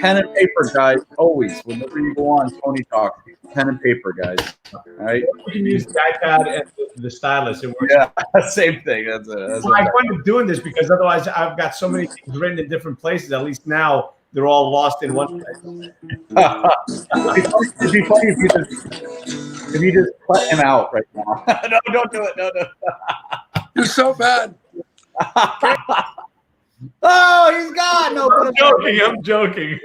S2: Pen and paper, guys. Always, whenever you go on Tony Talk, pen and paper, guys. All right.
S1: You can use the iPad and the stylus. It works.
S2: Yeah, same thing. That's
S1: I find doing this because otherwise I've got so many things written in different places. At least now they're all lost in one place.
S2: It'd be funny if you just cut him out right now. No, don't do it. No.
S5: You're so bad.
S2: Oh, he's gone. No,
S1: I'm joking.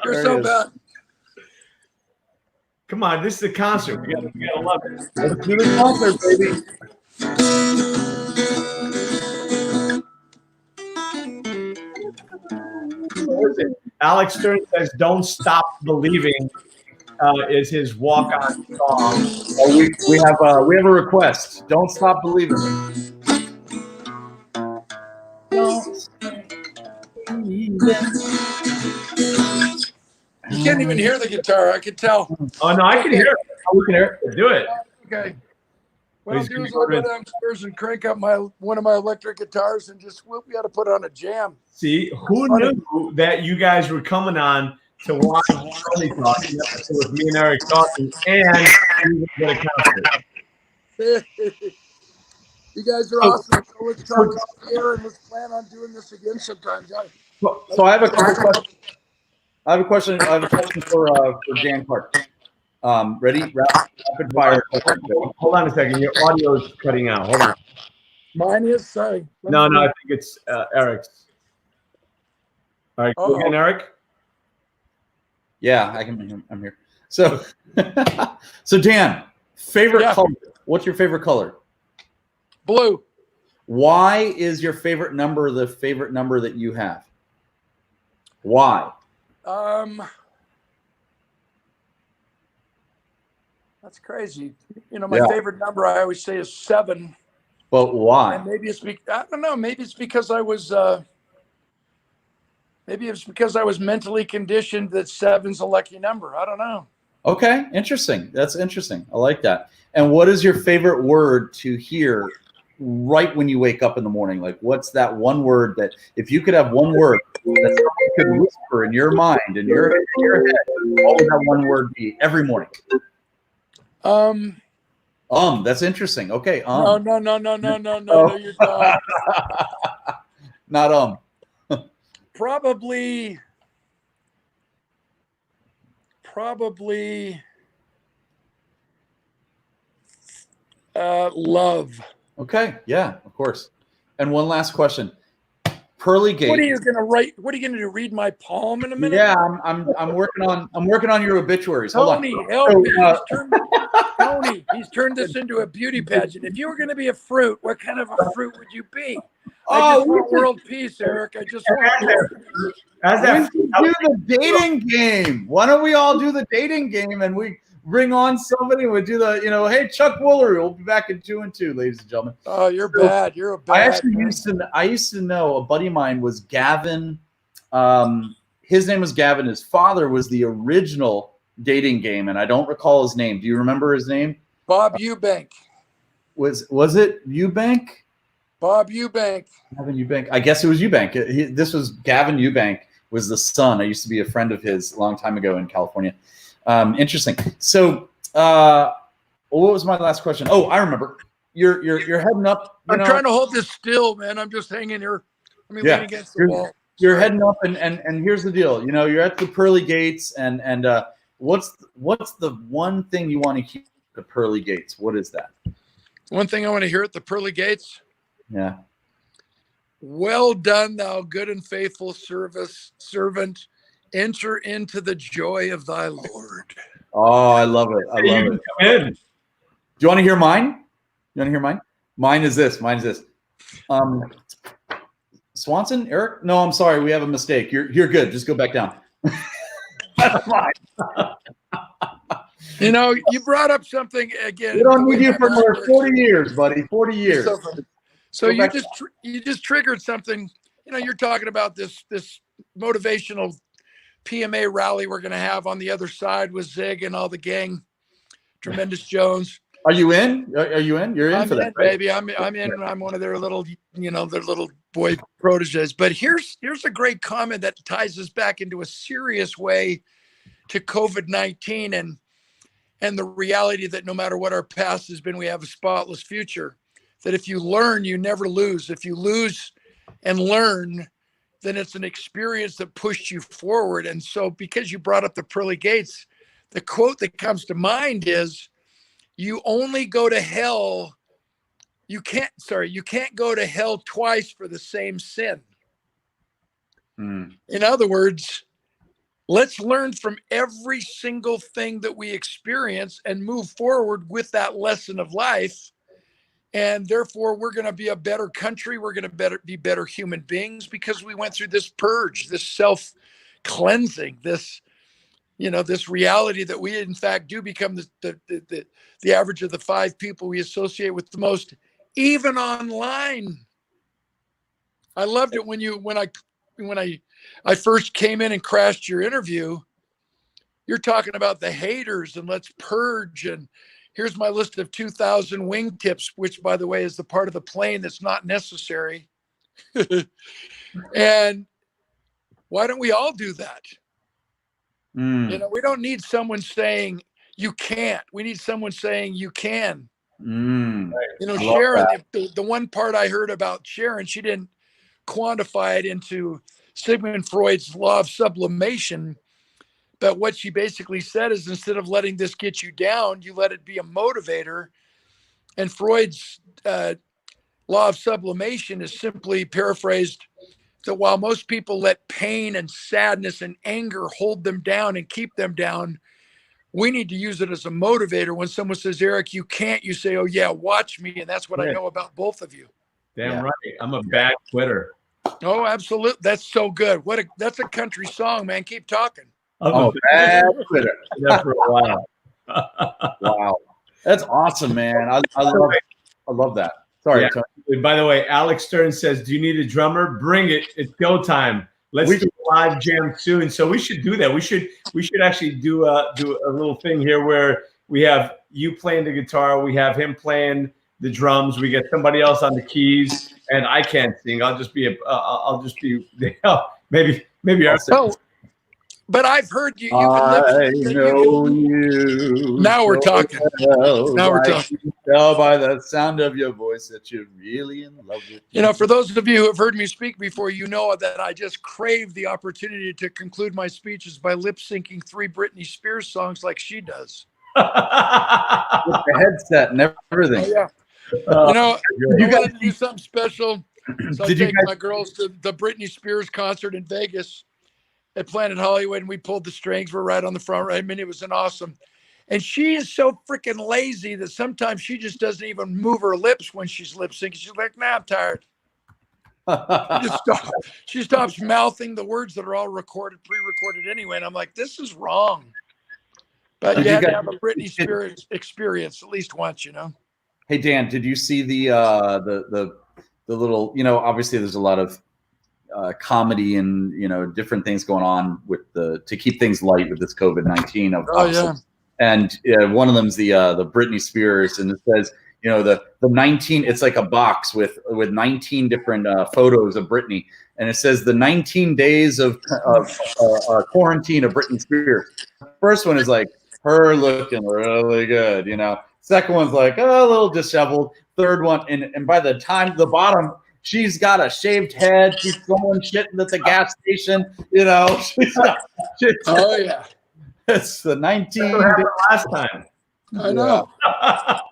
S5: You're so bad.
S1: Come on, this is a concert. We gotta love it.
S2: Let's do the concert, baby.
S1: Alex Stern says, "Don't Stop Believing" is his walk-on song.
S2: We have a request. Don't stop believing.
S5: You can't even hear the guitar. I can tell.
S1: Oh no, I can hear it.
S2: We can hear it.
S1: Do it.
S5: Okay. What I'll do is I'll go downstairs and crank up one of my electric guitars and just we got to put on a jam.
S1: See, who knew that you guys were coming on to watch Tony Talk with me and Erik talking and get a concert?
S5: You guys are awesome. So let's talk off the air and let's plan on doing this again sometime.
S2: So I have a couple questions. I have a question for Dan Clark. Ready? Rapid fire.
S1: Hold on a second. Your audio is cutting out. Hold on.
S5: Mine is. Sorry.
S1: No, I think it's Eric's. All right, go again, Erik.
S2: Yeah, I can. I'm here. So, so Dan, favorite color. What's your favorite color?
S5: Blue.
S2: Why is your favorite number the favorite number that you have? Why?
S5: That's crazy. You know, my favorite number I always say is 7.
S2: But why?
S5: And maybe it's I don't know. Maybe it's because I was. Maybe it's because I was mentally conditioned that 7's a lucky number. I don't know.
S2: Okay, interesting. That's interesting. I like that. And what is your favorite word to hear right when you wake up in the morning? Like, what's that one word that if you could have one word that somebody could whisper in your mind and your head, what would that one word be every morning? That's interesting. Okay.
S5: No, you're not.
S2: Not
S5: Probably love.
S2: Okay. Yeah, of course. And one last question. Pearly Gate.
S5: What are you gonna write? What are you gonna do? Read my poem in a minute?
S2: Yeah, I'm working on your obituaries.
S5: Tony, help me. Tony, he's turned this into a beauty pageant. If you were gonna be a fruit, what kind of a fruit would you be? I just want world peace, Erik. I just want
S2: do the dating game. Why don't we all do the dating game and we bring on somebody and we do the, hey, Chuck Woolery will be back in 2 and 2, ladies and gentlemen.
S5: Oh, you're bad. You're a bad.
S2: I used to know a buddy of mine was Gavin. His name was Gavin. His father was the original dating game, and I don't recall his name. Do you remember his name?
S5: Bob Eubank.
S2: Was it Eubank?
S5: Bob Eubank.
S2: Gavin Eubank. I guess it was Eubank. This was Gavin Eubank was the son. I used to be a friend of his a long time ago in California. Interesting. So what was my last question? Oh, I remember. You're heading up.
S5: I'm trying to hold this still, man. I'm just hanging here. I mean, leaning against the wall.
S2: You're heading up, and here's the deal. You know, you're at the pearly gates, and what's the one thing you want to hear at the pearly gates? What is that?
S5: One thing I want to hear at the pearly gates.
S2: Yeah.
S5: Well done, thou good and faithful servant. Enter into the joy of thy Lord.
S2: Oh, I love it. I love it.
S1: Come in.
S2: Do you want to hear mine? Mine is this. Swanson, Eric? No, I'm sorry. We have a mistake. You're good. Just go back down. That's mine.
S5: You know, you brought up something again.
S2: We don't need you for another 40 years, buddy. 40 years.
S5: So you just triggered something. You know, you're talking about this motivational PMA rally we're going to have on the other side with Zig and all the gang. Tremendous Jones.
S2: Are you in? Are you in? You're in
S5: I'm
S2: for that,
S5: in, baby. I'm in. I'm one of their little, their little boy proteges. But here's a great comment that ties us back into a serious way to COVID-19 and the reality that no matter what our past has been, we have a spotless future. That if you learn, you never lose. If you lose and learn, then it's an experience that pushed you forward. And so because you brought up the pearly gates, the quote that comes to mind is, you only go to hell. You can't go to hell twice for the same sin. In other words, let's learn from every single thing that we experience and move forward with that lesson of life. And therefore, we're going to be a better country. We're going to be better human beings because we went through this purge, this self-cleansing, this reality that we, in fact, do become the average of the 5 people we associate with the most, even online. I loved it when I first came in and crashed your interview. You're talking about the haters and let's purge. And here's my list of 2,000 wingtips, which, by the way, is the part of the plane that's not necessary. And why don't we all do that? We don't need someone saying you can't. We need someone saying you can. Sharon, the one part I heard about Sharon, she didn't quantify it into Sigmund Freud's law of sublimation. But what she basically said is, instead of letting this get you down, you let it be a motivator. And Freud's law of sublimation is simply paraphrased that while most people let pain and sadness and anger hold them down and keep them down, we need to use it as a motivator. When someone says, Eric, you can't, you say, oh yeah, watch me. And that's what I know about both of you.
S1: Damn right. I'm a bad quitter.
S5: Oh, absolutely. That's so good. That's a country song, man. Keep talking.
S1: I'm a bad quitter. For a while.
S2: Wow. That's awesome, man. I love that. Sorry.
S1: Yeah. By the way, Alex Stern says, do you need a drummer? Bring it. It's go time. Let's do a live jam soon. So we should do that. We should actually do a little thing here where we have you playing the guitar, we have him playing the drums, we get somebody else on the keys, and I can't sing. I'll just be maybe our
S5: But I've heard you.
S2: I know you.
S5: Now we're talking. Now we're talking.
S2: Tell by the sound of your voice that you're really in love with me.
S5: For those of you who have heard me speak before, you know that I just crave the opportunity to conclude my speeches by lip syncing 3 Britney Spears songs like she does.
S2: With the headset and everything.
S5: Oh, yeah. You got to do something special. So I take my girls to the Britney Spears concert in Vegas at Planet Hollywood, and we pulled the strings. We're right on the front, right? I mean, it was an awesome. And she is so freaking lazy that sometimes she just doesn't even move her lips when she's lip syncing. She's like, nah, I'm tired. She stops mouthing the words that are all pre-recorded anyway. And I'm like, this is wrong. But you have to have a Britney Spears experience at least once,
S2: Hey, Dan, did you see the little, obviously there's a lot of comedy and different things going on with to keep things light with this COVID-19.
S5: Oh yeah.
S2: And one of them's the Britney Spears, and it says, you know, the 19. It's like a box with 19 different photos of Britney, and it says the 19 days of quarantine of Britney Spears. The first one is like her looking really good, you know. Second one's like a little disheveled. Third one, and by the time the bottom, she's got a shaved head. She's throwing shit at the gas station, you know.
S5: Oh yeah,
S2: it's the 19.
S1: That's what happened last time.
S5: I know.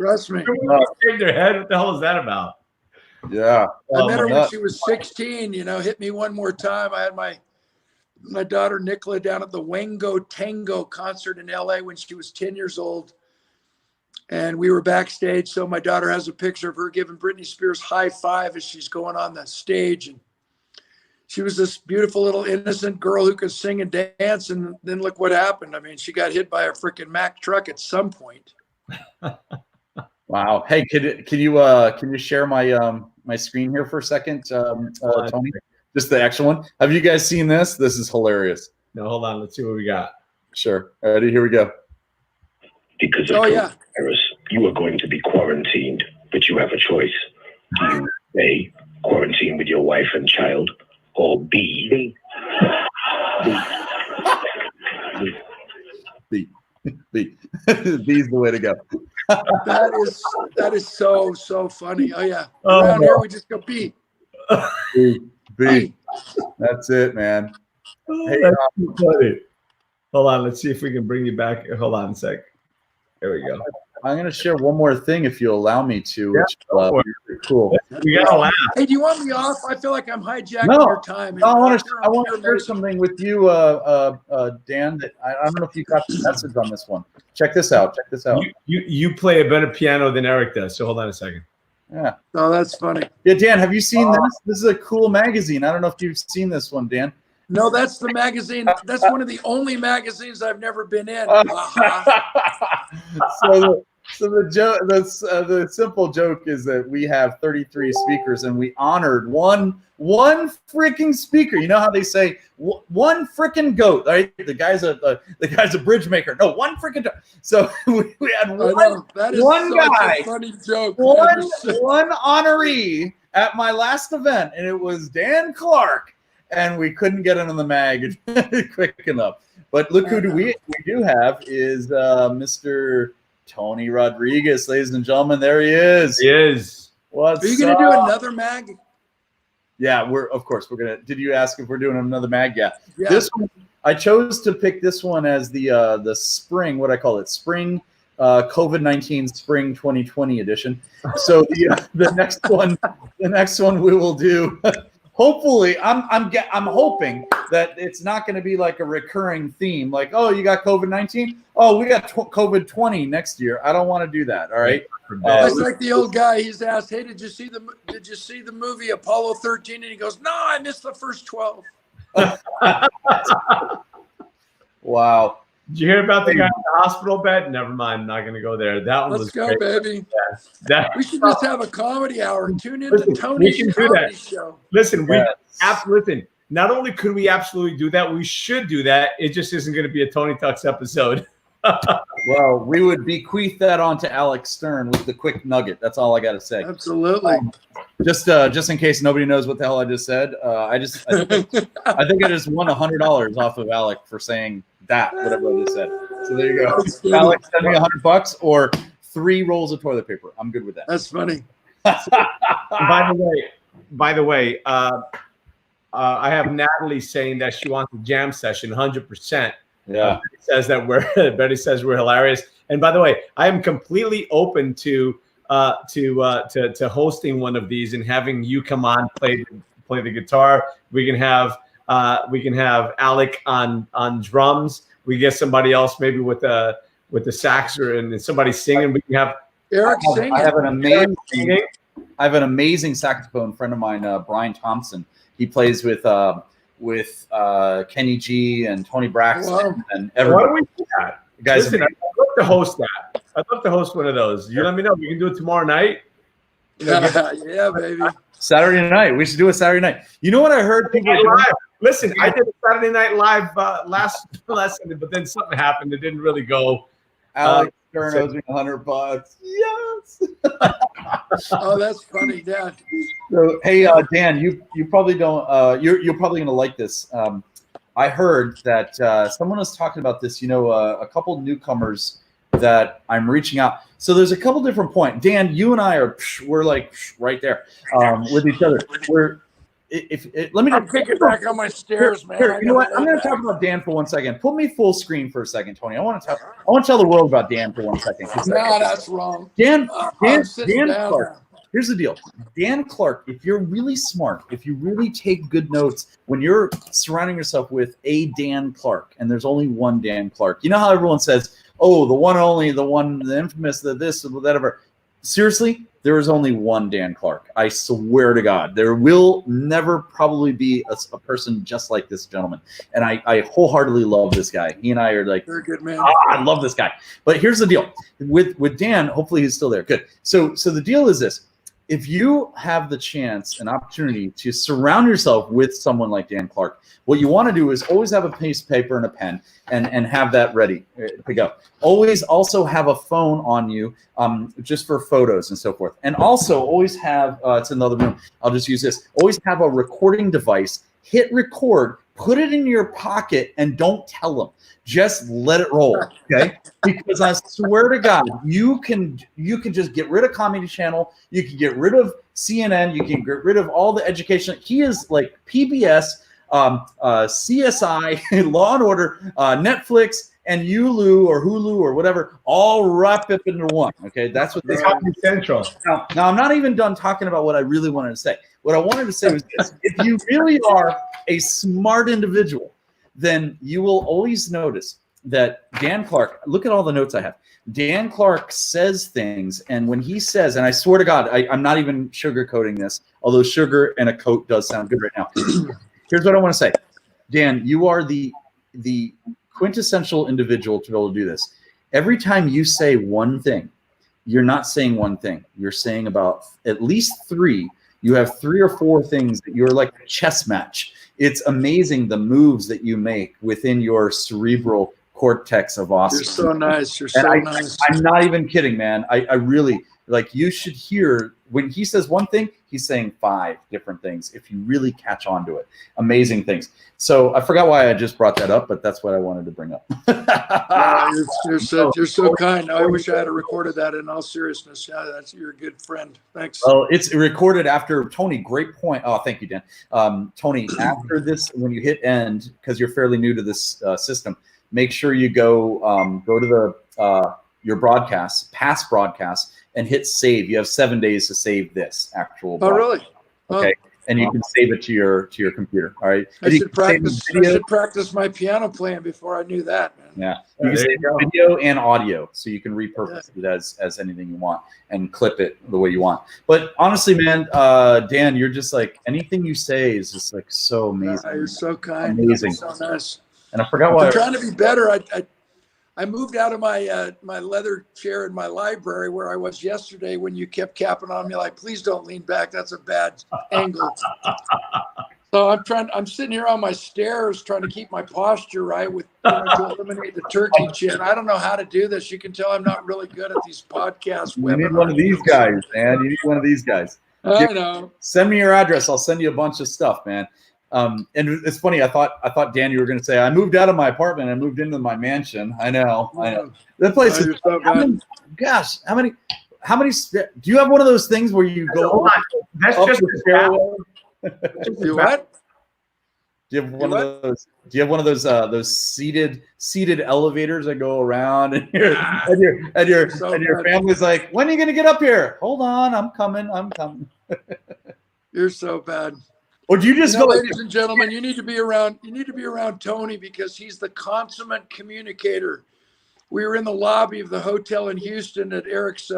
S5: Trust me.
S1: Shaved their head. What the hell is that about?
S2: Yeah,
S5: I met her when she was 16. You know, hit me one more time. I had my daughter Nicola down at the Wango Tango concert in LA when she was 10 years old. And we were backstage. So my daughter has a picture of her giving Britney Spears high five as she's going on the stage. And she was this beautiful little innocent girl who could sing and dance. And then look what happened. I mean, she got hit by a freaking Mack truck at some point.
S2: Wow. Hey, can you share my screen here for a second, Tony? Just the actual one. Have you guys seen this? This is hilarious.
S1: No, hold on. Let's see what we got.
S2: Sure. Ready? Here we go.
S6: Because of coronavirus, you are going to be quarantined, but you have a choice. Do you A, quarantine with your wife and child, or B,
S2: B's the way to go.
S5: That is so funny. Oh yeah. Around here we just go B.
S2: B. That's it, man.
S1: Hey, that's funny. Hold on, let's see if we can bring you back. Hold on a sec. There we go.
S2: I'm going to share one more thing if you allow me to.
S1: Yeah,
S2: which, cool.
S1: We got to laugh.
S5: Hey, do you want me off? I feel like I'm hijacking your time.
S2: No, I want to share something with you, Dan. That I don't know if you got the message on this one. Check this out.
S1: You play a better piano than Eric does. So hold on a second.
S2: Yeah.
S5: Oh, that's funny.
S2: Yeah, Dan, have you seen this? This is a cool magazine. I don't know if you've seen this one, Dan.
S5: No, that's the magazine. That's one of the only magazines I've never been in.
S2: So the joke, the simple joke is that we have 33 speakers, and we honored one freaking speaker. You know how they say one freaking goat, right? The guy's a bridge maker. No, one freaking goat. So we had one guy,
S5: funny joke.
S2: one honoree at my last event, and it was Dan Clark. And we couldn't get it on the mag quick enough. But look who we do have is Mr. Tony Rodriguez, ladies and gentlemen. There he is.
S1: He is.
S5: Are you going to do another mag?
S2: Yeah, we're gonna. Did you ask if we're doing another mag? Yeah. This one, I chose to pick this one as the spring. What I call it, spring COVID-19 spring 2020 edition. So the next one we will do. Hopefully, I'm hoping that it's not going to be like a recurring theme, like, oh, you got COVID-19, oh, we got COVID-20 next year. I don't want to do that. All right.
S5: It's like the old guy. He's asked, "Hey, did you see the movie Apollo 13?" And he goes, "No, I missed the first 12."
S2: Wow.
S1: Did you hear about the guy in the hospital bed? Never mind. I'm not going to go there. That one was
S5: great. Baby. We should just have a comedy hour. Tune in to Tony's comedy show.
S1: Listen, listen. Not only could we absolutely do that, we should do that. It just isn't going to be a Tony Tux episode.
S2: Well, we would bequeath that on to Alex Stern with the quick nugget. That's all I got to say.
S5: Absolutely.
S2: Just in case nobody knows what the hell I just said, I think I just won $100 off of Alec for saying that, whatever I just said. So there you go. Alex, send me $100 or 3 rolls of toilet paper. I'm good with that.
S5: That's funny.
S1: By the way, I have Natalie saying that she wants a jam session 100%.
S2: Yeah.
S1: Betty says we're hilarious. And by the way, I am completely open to hosting one of these and having you come on, play the guitar. We can have Alec on drums. We get somebody else maybe with the sax and somebody singing. We can have
S5: Eric singing.
S2: I have an amazing saxophone friend of mine, Brian Thompson. He plays with Kenny G and Tony Braxton and everybody.
S1: Why don't we do that?
S2: Guys,
S1: listen, I'd love to host that. I'd love to host one of those. You let me know. We can do it tomorrow night.
S5: Yeah, baby.
S2: Saturday night. We should do a Saturday night. You know what I heard? People
S1: live. Listen, I did a Saturday Night Live last Sunday, but then something happened. It didn't really go.
S2: Alex Karen owes me $100. Yes.
S5: Oh, that's funny, Dad.
S2: So, hey, Dan, you probably don't. You're probably gonna like this. I heard that someone was talking about this. A couple newcomers that I'm reaching out. So there's a couple different points. Dan, you and I we're like right there with each other. Let me
S5: I'm picking back on my stairs, man.
S2: Here, you know what? I'm going to talk about Dan for 1 second. Put me full screen for a second, Tony. I want to tell the world about Dan for 1 second.
S5: No, that's wrong.
S2: Dan
S5: down
S2: Clark.
S5: now.
S2: Here's the deal. Dan Clark, if you're really smart, if you really take good notes, when you're surrounding yourself with a Dan Clark, and there's only one Dan Clark, you know how everyone says, oh, the one and only, the one, the infamous, the this, whatever. Seriously, there is only one Dan Clark. I swear to God. There will never probably be a person just like this gentleman. And I wholeheartedly love this guy. He and I are like,
S5: you're a good man.
S2: I love this guy. But here's the deal. With Dan, hopefully he's still there. Good. So the deal is this. If you have the chance and opportunity to surround yourself with someone like Dan Clark, what you want to do is always have a piece of paper and a pen and have that ready to go. Always also have a phone on you just for photos and so forth. And also always have, it's another room, I'll just use this, always have a recording device, hit record, put it in your pocket and don't tell them. Just let it roll, okay? Because I swear to God, you can just get rid of Comedy Channel, you can get rid of CNN, you can get rid of all the education. He is like PBS, CSI, Law and Order, Netflix, and Hulu or whatever, all wrapped up into one. Okay, that's what they
S1: Comedy Central.
S2: Now, I'm not even done talking about what I really wanted to say. What I wanted to say was this: if you really are a smart individual, then you will always notice that Dan Clark, look at all the notes I have. Dan Clark says things, and when he says, and I swear to God, I'm not even sugarcoating this, although sugar and a coat does sound good right now. Here's what I want to say. Dan, you are the quintessential individual to be able to do this. Every time you say one thing, you're not saying one thing. You're saying about at least three. You have 3 or 4 things that you're like a chess match. It's amazing the moves that you make within your cerebral cortex of awesome.
S5: You're so nice. You're so nice.
S2: I'm not even kidding, man. I really, like, you should hear when he says one thing, he's saying 5 different things if you really catch on to it. Amazing things. So I forgot why I just brought that up, but that's what I wanted to bring up.
S5: You're so kind. I wish I had recorded that in all seriousness. Yeah, you're a good friend. Thanks.
S2: Well, it's recorded after Tony. Great point. Oh, thank you, Dan. Tony, after this, when you hit end, because you're fairly new to this system, make sure you go to your broadcasts, past broadcasts, and hit save. You have 7 days to save this actual broadcast.
S5: Oh, really?
S2: Okay. And you can save it to your computer. All right.
S5: I should practice my piano playing before I knew that, man.
S2: Yeah. You can save video and audio, so you can repurpose it as anything you want and clip it the way you want. But honestly, man, Dan, you're just like, anything you say is just like so amazing.
S5: You're so kind.
S2: Amazing.
S5: You're so nice.
S2: And I forgot why.
S5: I'm trying to be better. I moved out of my my leather chair in my library where I was yesterday when you kept capping on me like, please don't lean back. That's a bad angle. So I'm sitting here on my stairs trying to keep my posture right with to eliminate the turkey chin. I don't know how to do this. You can tell I'm not really good at these podcasts.
S2: You need one of these guys, man. You need one of these guys.
S5: I know.
S2: Send me your address. I'll send you a bunch of stuff, man. And it's funny. I thought, Dan, you were going to say, I moved out of my apartment. I moved into my mansion. I know. That place is so good. Gosh, how many, do you have one of those things where you go?
S1: That's just the stairwell.
S5: What?
S2: Do you have one of those? Do you have one of those seated elevators that go around and your family's like, when are you going to get up here? Hold on, I'm coming.
S5: You're so bad.
S2: Or do you just go,
S5: ladies and gentlemen, you need to be around Tony because he's the consummate communicator. We were in the lobby of the hotel in Houston at Erik's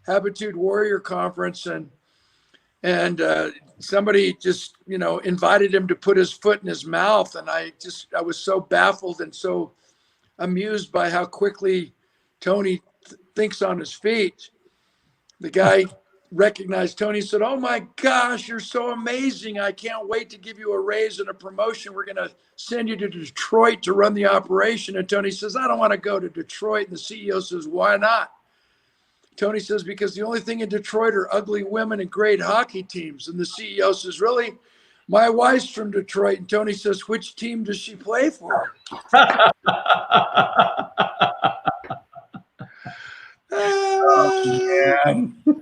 S5: Habitude Warrior Conference, and somebody just invited him to put his foot in his mouth, and I was so baffled and so amused by how quickly Tony thinks on his feet. The guy recognized Tony, said, "Oh my gosh, you're so amazing. I can't wait to give you a raise and a promotion. We're going to send you to Detroit to run the operation." And Tony says, "I don't want to go to Detroit." And the CEO says, "Why not?" Tony says, "Because the only thing in Detroit are ugly women and great hockey teams." And the CEO says, "Really? My wife's from Detroit." And Tony says, "Which team does she play for?"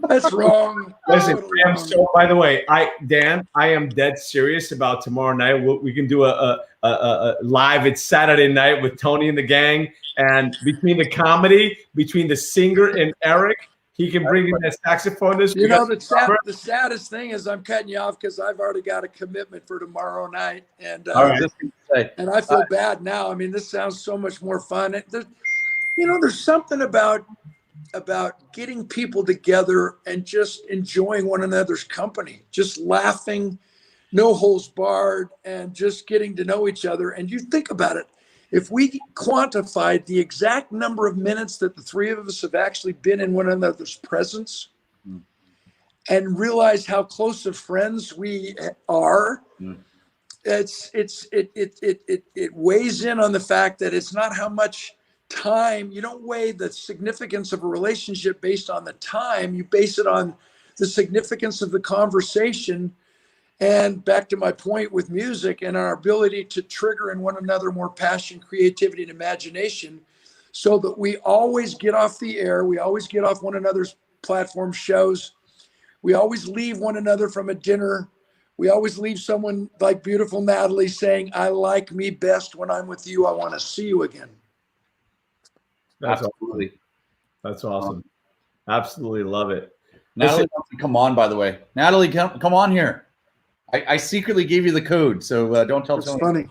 S5: That's wrong.
S1: Listen,
S5: Totally
S1: Dan,
S5: wrong.
S1: so by the way, Dan, I am dead serious about tomorrow night. We can do a live. It's Saturday night with Tony and the gang, and between the comedy, between the singer and Erik, he can bring in that saxophonist.
S5: You know, the saddest thing is I'm cutting you off because I've already got a commitment for tomorrow night, and and I feel bad now. I mean, this sounds so much more fun. There's something about getting people together and just enjoying one another's company, just laughing, no holds barred, and just getting to know each other. And you think about it, if we quantified the exact number of minutes that the three of us have actually been in one another's presence and realize how close of friends we are, it weighs in on the fact that it's not how much time. You don't weigh the significance of a relationship based on the time. You base it on the significance of the conversation. And back to my point with music and our ability to trigger in one another more passion, creativity, and imagination, so that we always get off the air. We always get off one another's platform shows. We always leave one another from a dinner. We always leave someone like beautiful Natalie saying, "I like me best when I'm with you. I want to see you again."
S2: Absolutely.
S1: Awesome. That's awesome. Absolutely love it.
S2: Natalie wants to come on, by the way. Natalie, come on here. I secretly gave you the code, so don't tell Tony.
S5: Funny.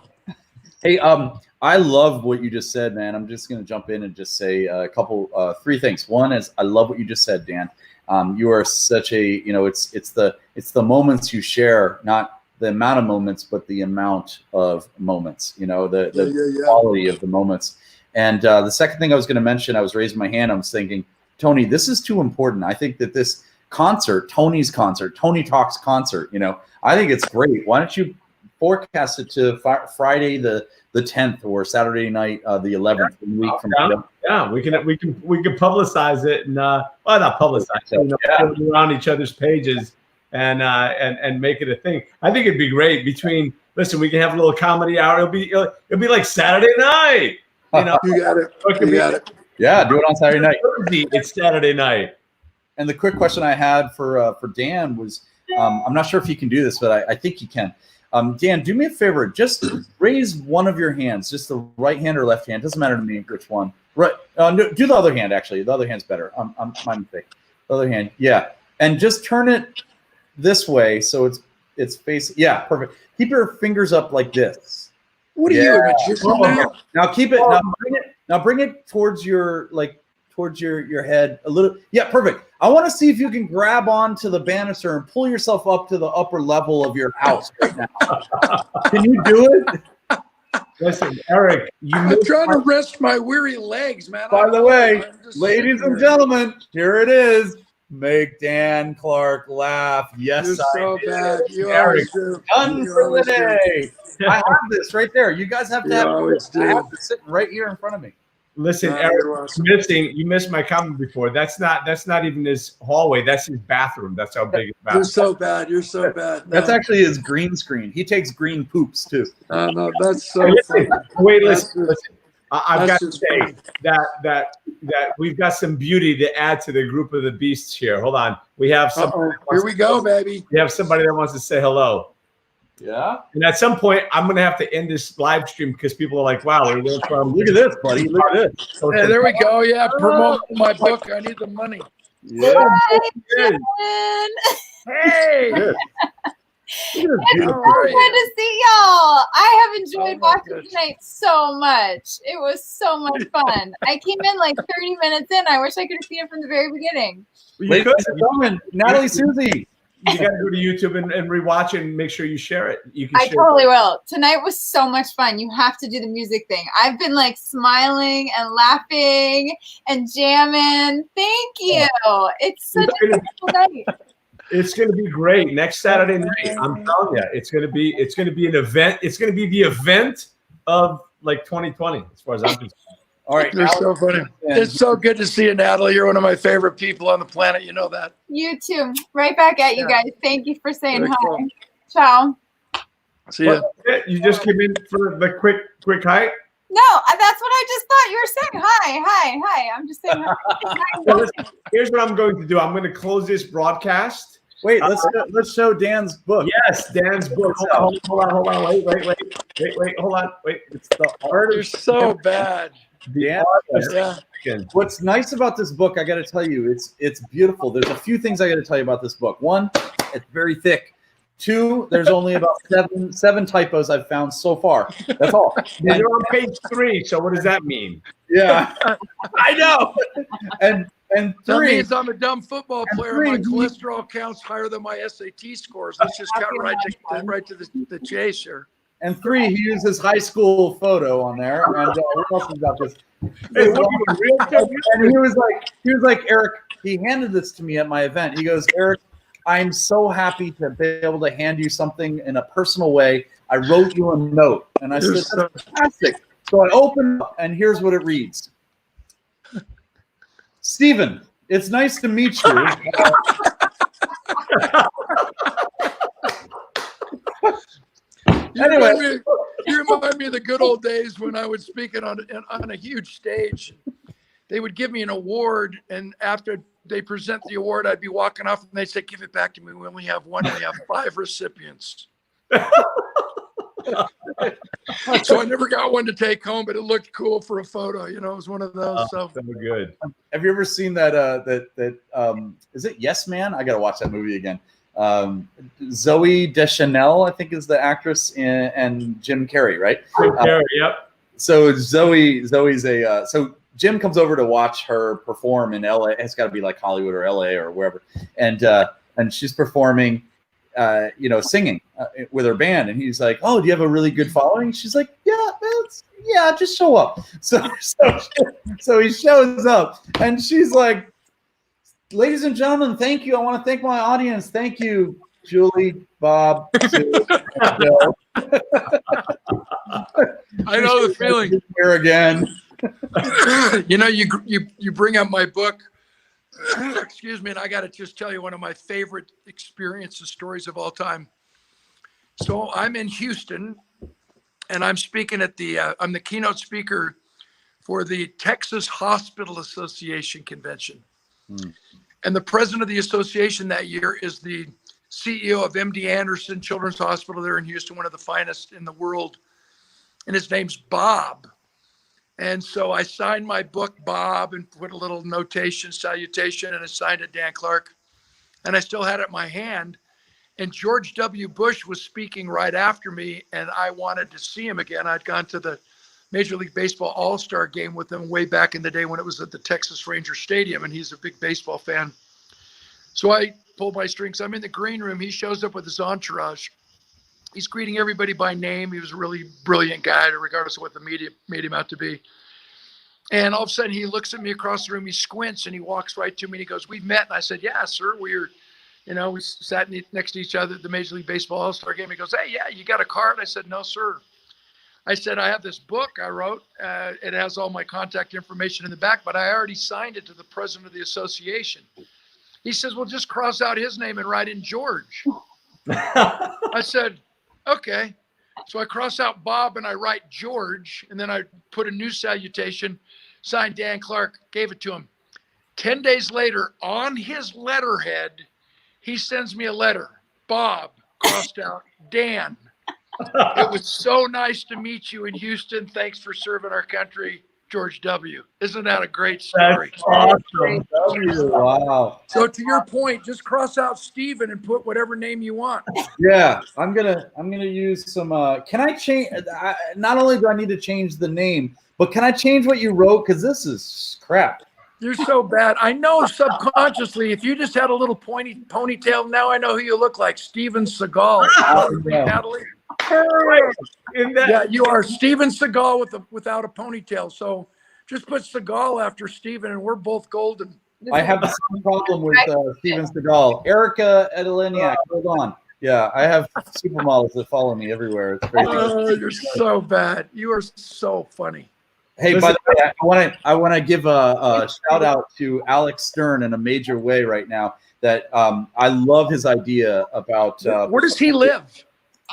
S2: Hey, I love what you just said, man. I'm just going to jump in and just say three things. One is I love what you just said, Dan. You are such a, it's the moments you share, not the amount of moments, but the amount of moments, the quality of the moments. And the second thing I was going to mention, I was raising my hand. I was thinking, Tony, this is too important. I think that this concert, Tony Talks concert, I think it's great. Why don't you forecast it to Friday the 10th or Saturday night the 11th, week from now?
S1: Yeah, we can publicize it and not publicize it, put it around each other's pages and make it a thing. I think it'd be great. Listen, we can have a little comedy hour. It'll be like Saturday night.
S5: You got it. You got it.
S2: Yeah, do it on Saturday night.
S1: It's Saturday night.
S2: And the quick question I had for Dan was, I'm not sure if you can do this, but I think you can. Dan, do me a favor. Just raise one of your hands, just the right hand or left hand. Doesn't matter to me which one. Right. No, do the other hand, actually. The other hand's better. I'm my mistake. The other hand. Yeah. And just turn it this way so it's facing. Yeah, perfect. Keep your fingers up like this.
S5: What are you, a magician now?
S2: Now keep it. Now bring it towards your head a little. Yeah, perfect. I want to see if you can grab onto the banister and pull yourself up to the upper level of your house right now. Can you do it?
S1: Listen, Erik,
S5: I'm trying to rest my weary legs, man.
S2: By the way, ladies and gentlemen, here it is. Make Dan Clark laugh. Yes,
S5: you're so bad. You
S2: Erik,
S5: always do.
S2: done for the day. I have this right there. You guys have to have it. I have it sitting right here in front of me.
S1: Listen, Erik, you missed my comment before. That's not even his hallway. That's his bathroom. That's how big his bathroom.
S5: You're so bad. You're so bad. No.
S2: That's actually his green screen. He takes green poops too.
S5: No, that's so funny.
S1: Wait, listen. I've got to say that we've got some beauty to add to the group of the beasts here. Hold on. We have some.
S5: Here we go, baby.
S1: We have somebody that wants to say hello.
S2: Yeah.
S1: And at some point, I'm going to have to end this live stream because people are like, wow,
S2: look at this, buddy. Look at this.
S5: Yeah, there we go. Yeah, promote my book. I need the money.
S2: Yeah.
S5: Hey.
S7: It's so good to see y'all. I have enjoyed watching tonight so much. It was so much fun. I came in like 30 minutes in. I wish I could have seen it from the very beginning.
S2: Ladies and gentlemen, Natalie Susie.
S1: you got to go to YouTube and rewatch it and make sure you share it. You can.
S7: I totally will. Tonight was so much fun. You have to do the music thing. I've been like smiling and laughing and jamming. Thank you. It's such a beautiful night.
S1: It's going to be great next Saturday night. I'm telling you, it's going to be an event. It's going to be the event of like 2020, as far as I'm concerned.
S2: All right,
S5: you're so funny. It's so good to see you, Natalie. You're one of my favorite people on the planet. You know that.
S7: You too. Right back at you guys. Thank you for saying
S5: Very
S7: hi.
S5: cool.
S7: Ciao.
S5: See ya.
S1: You just came in for the quick hi.
S7: No, that's what I just thought you were saying. Hi. I'm just saying hi.
S1: Here's what I'm going to do. I'm going to close this broadcast.
S2: Wait, let's show Dan's book.
S1: Yes, Dan's book. Hold on. Wait. Hold on. Wait. It's the art.
S5: You're so bad.
S2: Dan, what's nice about this book, I got to tell you, it's beautiful. There's a few things I got to tell you about this book. One, it's very thick. Two, there's only about seven typos I've found so far. That's all.
S1: And you're on page 3. So what does that mean?
S2: Yeah, I know. And
S5: That
S2: three,
S5: means I'm a dumb football player. My cholesterol counts higher than my SAT scores. Let's just cut right to the chase here.
S2: and 3, he used his high school photo on there. And what else has got this?
S1: Hey, what are you, real?
S2: And he was like, Eric, he handed this to me at my event. He goes, Eric, I'm so happy to be able to hand you something in a personal way. I wrote you a note. And I said, that's fantastic. So I opened up, and here's what it reads. Stephen, it's nice to meet you.
S5: Anyway, you remind me of the good old days when I was speaking on a huge stage. They would give me an award, and after they present the award, I'd be walking off, and they'd say, "Give it back to me. We only have one. We have 5 recipients." So I never got one to take home, but it looked cool for a photo. You know, it was one of those. So
S1: good.
S2: Have you ever seen that? Is it Yes Man? I got to watch that movie again. Zoe Deschanel, I think, is the actress, and Jim Carrey, right?
S1: Jim Carrey, yep.
S2: So Zoe's so Jim comes over to watch her perform in LA. It's got to be like Hollywood or LA or wherever, and she's performing, singing with her band, and he's like, "Oh, do you have a really good following?" She's like, "Yeah, just show up." So he shows up, and she's like, "Ladies and gentlemen, thank you. I want to thank my audience. Thank you, Julie, Bob, Sue, Bill."
S5: I know the feeling.
S2: Here again.
S5: You know, you bring up my book. Excuse me, and I got to just tell you one of my favorite experiences, stories of all time. So I'm in Houston, and I'm speaking at I'm the keynote speaker for the Texas Hospital Association convention. And the president of the association that year is the CEO of MD Anderson Children's Hospital there in Houston, one of the finest in the world. And his name's Bob. And so I signed my book, Bob, and put a little notation, salutation, and I signed it Dan Clark. And I still had it in my hand. And George W. Bush was speaking right after me, and I wanted to see him again. I'd gone to the Major League Baseball All-Star game with him way back in the day when it was at the Texas Ranger Stadium, and he's a big baseball fan. So I pulled my strings. I'm in the green room. He shows up with his entourage. He's greeting everybody by name. He was a really brilliant guy, regardless of what the media made him out to be. And all of a sudden, he looks at me across the room. He squints, and he walks right to me, and he goes, "We've met." And I said, "Yeah, sir. We sat next to each other at the Major League Baseball All-Star game." He goes, "Hey, yeah, you got a card?" I said, "No, sir." I said, "I have this book I wrote. It has all my contact information in the back, but I already signed it to the president of the association." He says, "Well, just cross out his name and write in George." I said, "Okay." So I cross out Bob and I write George, and then I put a new salutation, signed Dan Clark, gave it to him. 10 days later, on his letterhead, he sends me a letter. "Bob," crossed out, "Dan. It was so nice to meet you in Houston. Thanks for serving our country, George W." Isn't that a great story?
S2: That's awesome. W. Wow.
S5: So to your point, just cross out Stephen and put whatever name you want.
S2: Yeah, I'm gonna use some. Can I change? Not only do I need to change the name, but can I change what you wrote? Because this is crap.
S5: You're so bad. I know subconsciously, if you just had a little ponytail, now I know who you look like. Steven Seagal. Natalie? Yeah, you are Steven Seagal without a ponytail. So just put Seagal after Steven, and we're both golden.
S2: I have the same problem with Steven Seagal. Erica Edeliniak, hold on. Yeah, I have supermodels that follow me everywhere. It's crazy.
S5: Oh, you're so bad. You are so funny.
S2: Hey, by the way, I want to give a shout out to Alex Stern in a major way right now. That I love his idea about.
S5: Where does he live?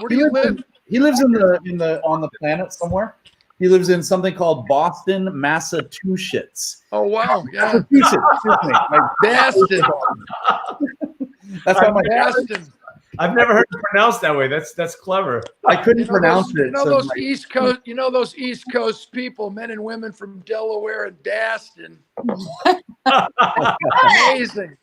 S5: Where do you live?
S2: He lives on the planet somewhere. He lives in something called Boston, Massachusetts.
S5: Oh wow! Yeah,
S2: Massachusetts.
S5: Boston.
S2: That's how my
S5: Boston.
S1: I've never heard it pronounced that way. That's clever.
S2: I couldn't pronounce it.
S5: You know those East Coast. You know those East Coast people, men and women from Delaware and Boston. Amazing.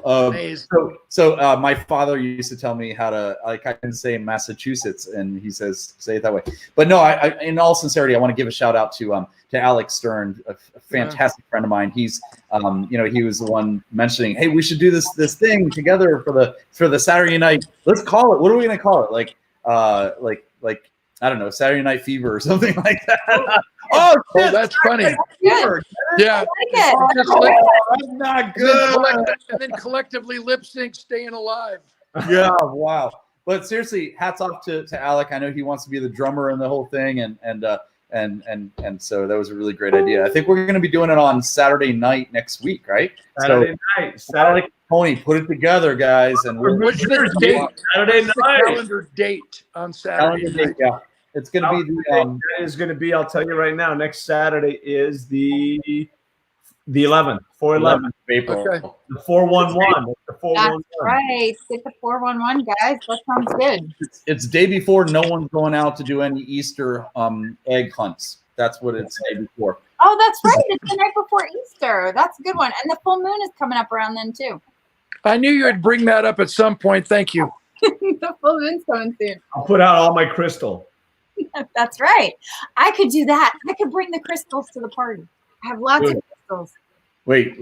S5: Amazing.
S2: So my father used to tell me how to, like, I can say Massachusetts, and he says say it that way. But no, I in all sincerity, I want to give a shout out to Alex Stern, a fantastic friend of mine. He's he was the one mentioning, hey, we should do this thing together for the Saturday night. Let's call it. What are we gonna call it? Like I don't know, Saturday Night Fever or something like that. Oh,
S5: that's funny. Yeah.
S7: That's
S2: not good.
S5: And then collectively lip sync Staying Alive.
S2: Yeah, wow. But seriously, hats off to Alec. I know he wants to be the drummer in the whole thing, and so that was a really great idea. I think we're going to be doing it on Saturday night next week, right?
S1: Saturday night.
S2: Tony, put it together, guys. And
S5: what's the date?
S1: Saturday night.
S5: Calendar date on Saturday night.
S2: Yeah. It's going to be
S1: that is going to be, I'll tell you right now, next Saturday is the 11th, 4/11
S2: of April.
S5: Okay.
S1: The 4/11. The 4/11.
S7: That's right. Get the 4/11, guys. That sounds good.
S2: It's day before. No one's going out to do any Easter egg hunts. That's what it's day before.
S7: Oh, that's right. It's the night before Easter. That's a good one. And the full moon is coming up around then too.
S5: I knew you would bring that up at some point. Thank you.
S7: The full moon's coming soon.
S1: I'll put out all my crystal.
S7: That's right. I could do that. I could bring the crystals to the party. I have lots of crystals.
S2: Wait,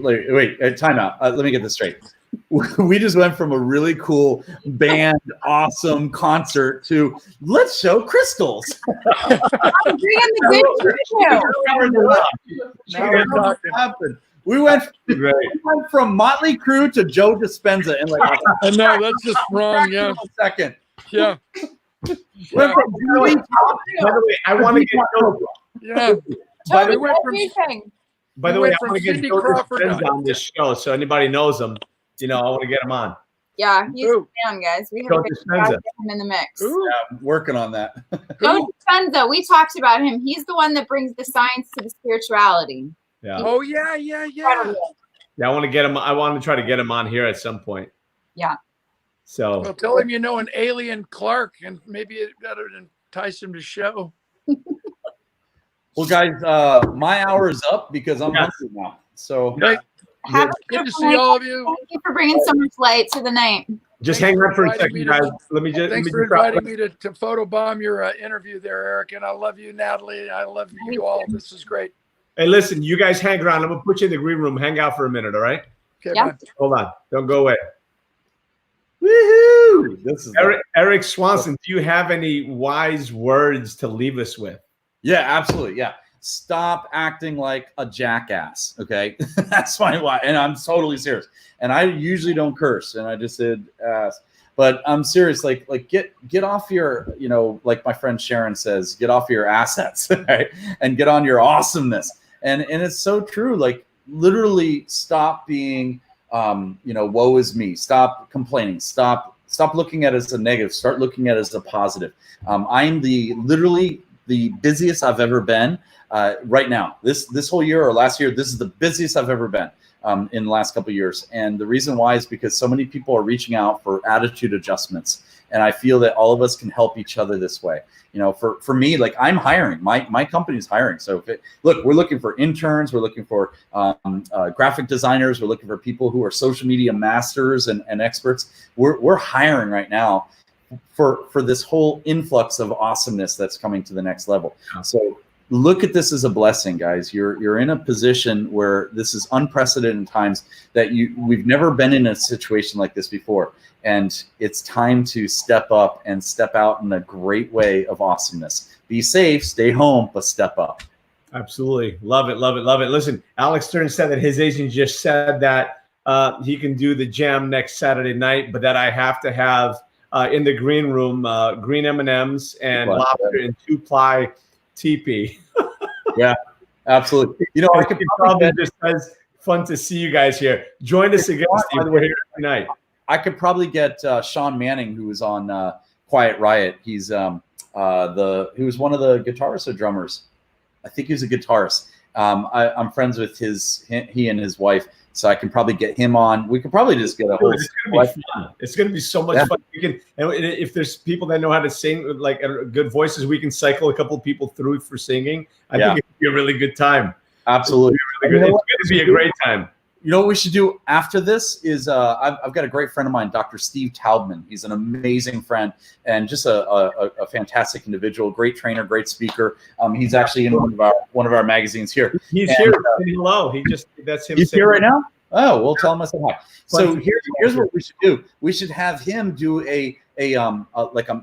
S2: time out. Let me get this straight. We just went from a really cool band, awesome concert to let's show crystals.
S7: I'm bringing the good juju.
S2: We went from Motley Crue to Joe Dispenza in like
S5: I know that's just wrong. Yeah.
S2: Second.
S5: Yeah.
S1: By the way, I want to get
S5: yeah.
S1: By the way, I want to get
S5: Cindy
S1: Joe
S5: Crawford
S1: Dispenza on this show, so anybody knows him. I want to get him on.
S7: Yeah, he's down, guys. We have to get him in the mix.
S2: Yeah, I'm working on that.
S7: Joe Dispenza, we talked about him. He's the one that brings the science to the spirituality.
S1: Yeah.
S5: Oh yeah.
S1: Yeah, I want to get him. I want to try to get him on here at some point.
S7: Yeah.
S1: So
S5: well, tell him an alien Clark, and maybe it got to entice him to show.
S2: Well, guys, my hour is up because I'm hungry now. So
S5: good to see all of you.
S7: Thank you for bringing so much light to the night.
S1: Just hang around for a second, guys.
S5: Thanks for inviting me to photobomb your interview there, Eric. And I love you, Natalie. I love you all. This is great.
S1: Hey, listen, you guys hang around. I'm going to put you in the green room. Hang out for a minute, all right?
S5: Okay,
S7: yeah.
S1: Hold on. Don't go away.
S2: Woohoo! This is
S1: Erik Swanson, do you have any wise words to leave us with?
S2: Yeah, absolutely. Yeah. Stop acting like a jackass. Okay. That's my why. And I'm totally serious. And I usually don't curse. And I just said ass. But I'm serious. Like get off your, like my friend Sharon says, get off your assets, right? And get on your awesomeness. And it's so true. Like literally stop being woe is me. Stop complaining. Stop looking at it as a negative. Start looking at it as a positive. I'm literally the busiest I've ever been right now. This whole year or last year, this is the busiest I've ever been in the last couple of years. And the reason why is because so many people are reaching out for attitude adjustments. And I feel that all of us can help each other this way. For me, like I'm hiring, my company's hiring. So look, we're looking for interns, we're looking for graphic designers, we're looking for people who are social media masters and experts. We're hiring right now for this whole influx of awesomeness that's coming to the next level. So look at this as a blessing, guys. You're in a position where this is unprecedented times that we've never been in a situation like this before. And it's time to step up and step out in a great way of awesomeness. Be safe, stay home, but step up.
S1: Absolutely. Love it, love it, love it. Listen, Alex Stern said that his agent just said that he can do the jam next Saturday night, but that I have to have in the green room green M&Ms and lobster and 2-ply TP.
S2: Yeah, absolutely. You know, I could
S1: probably just says fun to see you guys here. Join us again, Steve. We're here every night.
S2: I could probably get Sean Manning, who was on Quiet Riot. He's he was one of the guitarists or drummers. I think he was a guitarist. I'm friends with he and his wife, so I can probably get him on. We could probably just get a whole.
S1: It's going to be so much fun. We can, and if there's people that know how to sing, like good voices, we can cycle a couple of people through for singing. I think it could be a really good time.
S2: Absolutely,
S1: it's going to be a great time.
S2: You know what we should do after this is I've got a great friend of mine, Dr. Steve Taubman. He's an amazing friend and just a fantastic individual, great trainer, great speaker. He's actually in one of our magazines here.
S1: He's here. Hello. That's him.
S2: He's here right now. Oh, we'll tell him I said hi. So here's what we should do. We should have him do a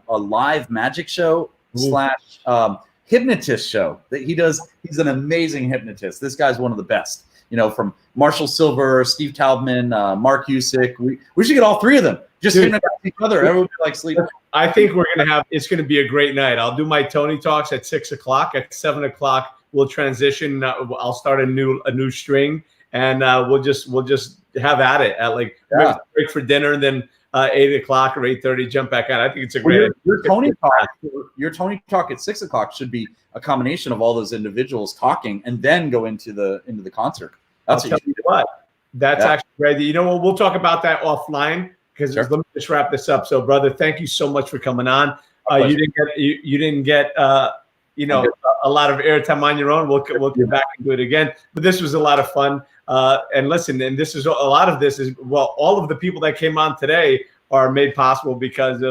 S2: live magic show / hypnotist show that he does. He's an amazing hypnotist. This guy's one of the best. You know, from Marshall Silver, Steve Taubman, Mark Usick. We should get all three of them. Just hypnotize each other. Everyone would be like sleeping.
S1: I think it's going to be a great night. I'll do my Tony Talks at 6 o'clock. At 7 o'clock, we'll transition. I'll start a new string, and we'll just have at it at break for dinner, and then 8 o'clock or 8:30 jump back on. I think it's a great.
S2: Your Tony Talk at 6 o'clock should be a combination of all those individuals talking, and then go into the concert. That's
S1: actually great. You know what? We'll talk about that offline because let me just wrap this up. So, brother, thank you so much for coming on. You didn't get a lot of airtime on your own. We'll get back and do it again. But this was a lot of fun. And listen, and this is a lot of this is all of the people that came on today are made possible because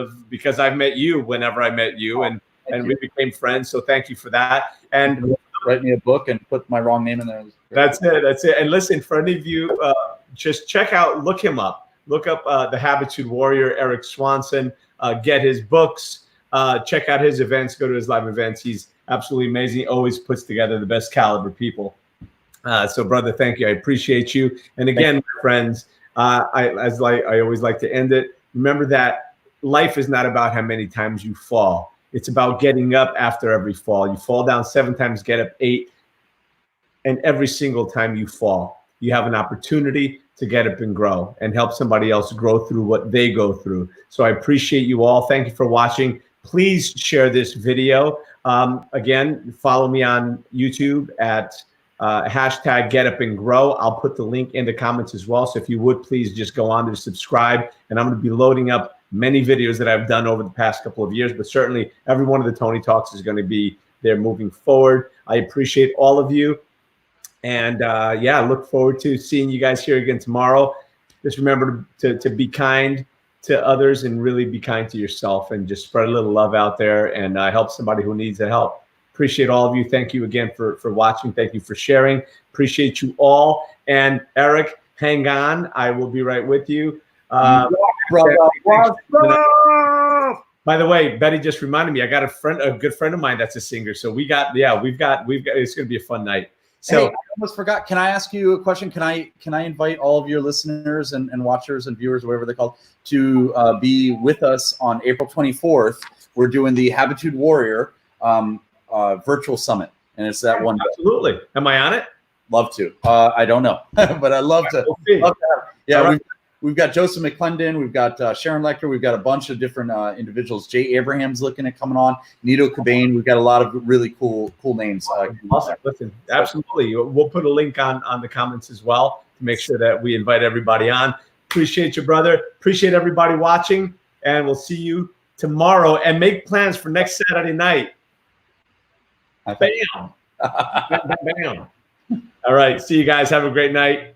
S1: I've met you whenever I met you, and we became friends. So thank you for that. And
S2: write me a book and put my wrong name in there.
S1: That's it. And listen, for any of you, just look him up. Look up the Habitude Warrior, Erik Swanson. Get his books. Check out his events. Go to his live events. He's absolutely amazing. He always puts together the best caliber people. So, brother, thank you. I appreciate you. And again, my friends, I always like to end it. Remember that life is not about how many times you fall. It's about getting up after every fall. You fall down 7 times, get up 8. And every single time you fall, you have an opportunity to get up and grow and help somebody else grow through what they go through. So I appreciate you all. Thank you for watching. Please share this video. Again, follow me on YouTube at hashtag GetUpNGrow. I'll put the link in the comments as well. So if you would, please just go on to subscribe. And I'm going to be loading up many videos that I've done over the past couple of years, but certainly every one of the Tony Talks is going to be there moving forward. I appreciate all of you. And look forward to seeing you guys here again tomorrow. Just remember to be kind to others and really be kind to yourself and just spread a little love out there and help somebody who needs the help. Appreciate all of you. Thank you again for watching. Thank you for sharing. Appreciate you all. And Erik, hang on. I will be right with you. By the way, Betty just reminded me, I got a good friend of mine that's a singer. So we've got, it's going to be a fun night. So
S2: hey, I almost forgot. Can I ask you a question? Can I invite all of your listeners and watchers and viewers, whatever they're called, to be with us on April 24th? We're doing the Habitude Warrior virtual summit, and it's that one.
S1: Absolutely. Am I on it?
S2: Love to. I don't know, but I love to. Yeah, right. We've got Joseph McClendon, we've got Sharon Lecter, we've got a bunch of different individuals. Jay Abraham's looking at coming on, Nito Cobain. We've got a lot of really cool names.
S1: Awesome. Listen, absolutely. We'll put a link on the comments as well to make sure that we invite everybody on. Appreciate you, brother. Appreciate everybody watching, and we'll see you tomorrow. And make plans for next Saturday night. Bam. Bam. All right. See you guys. Have a great night.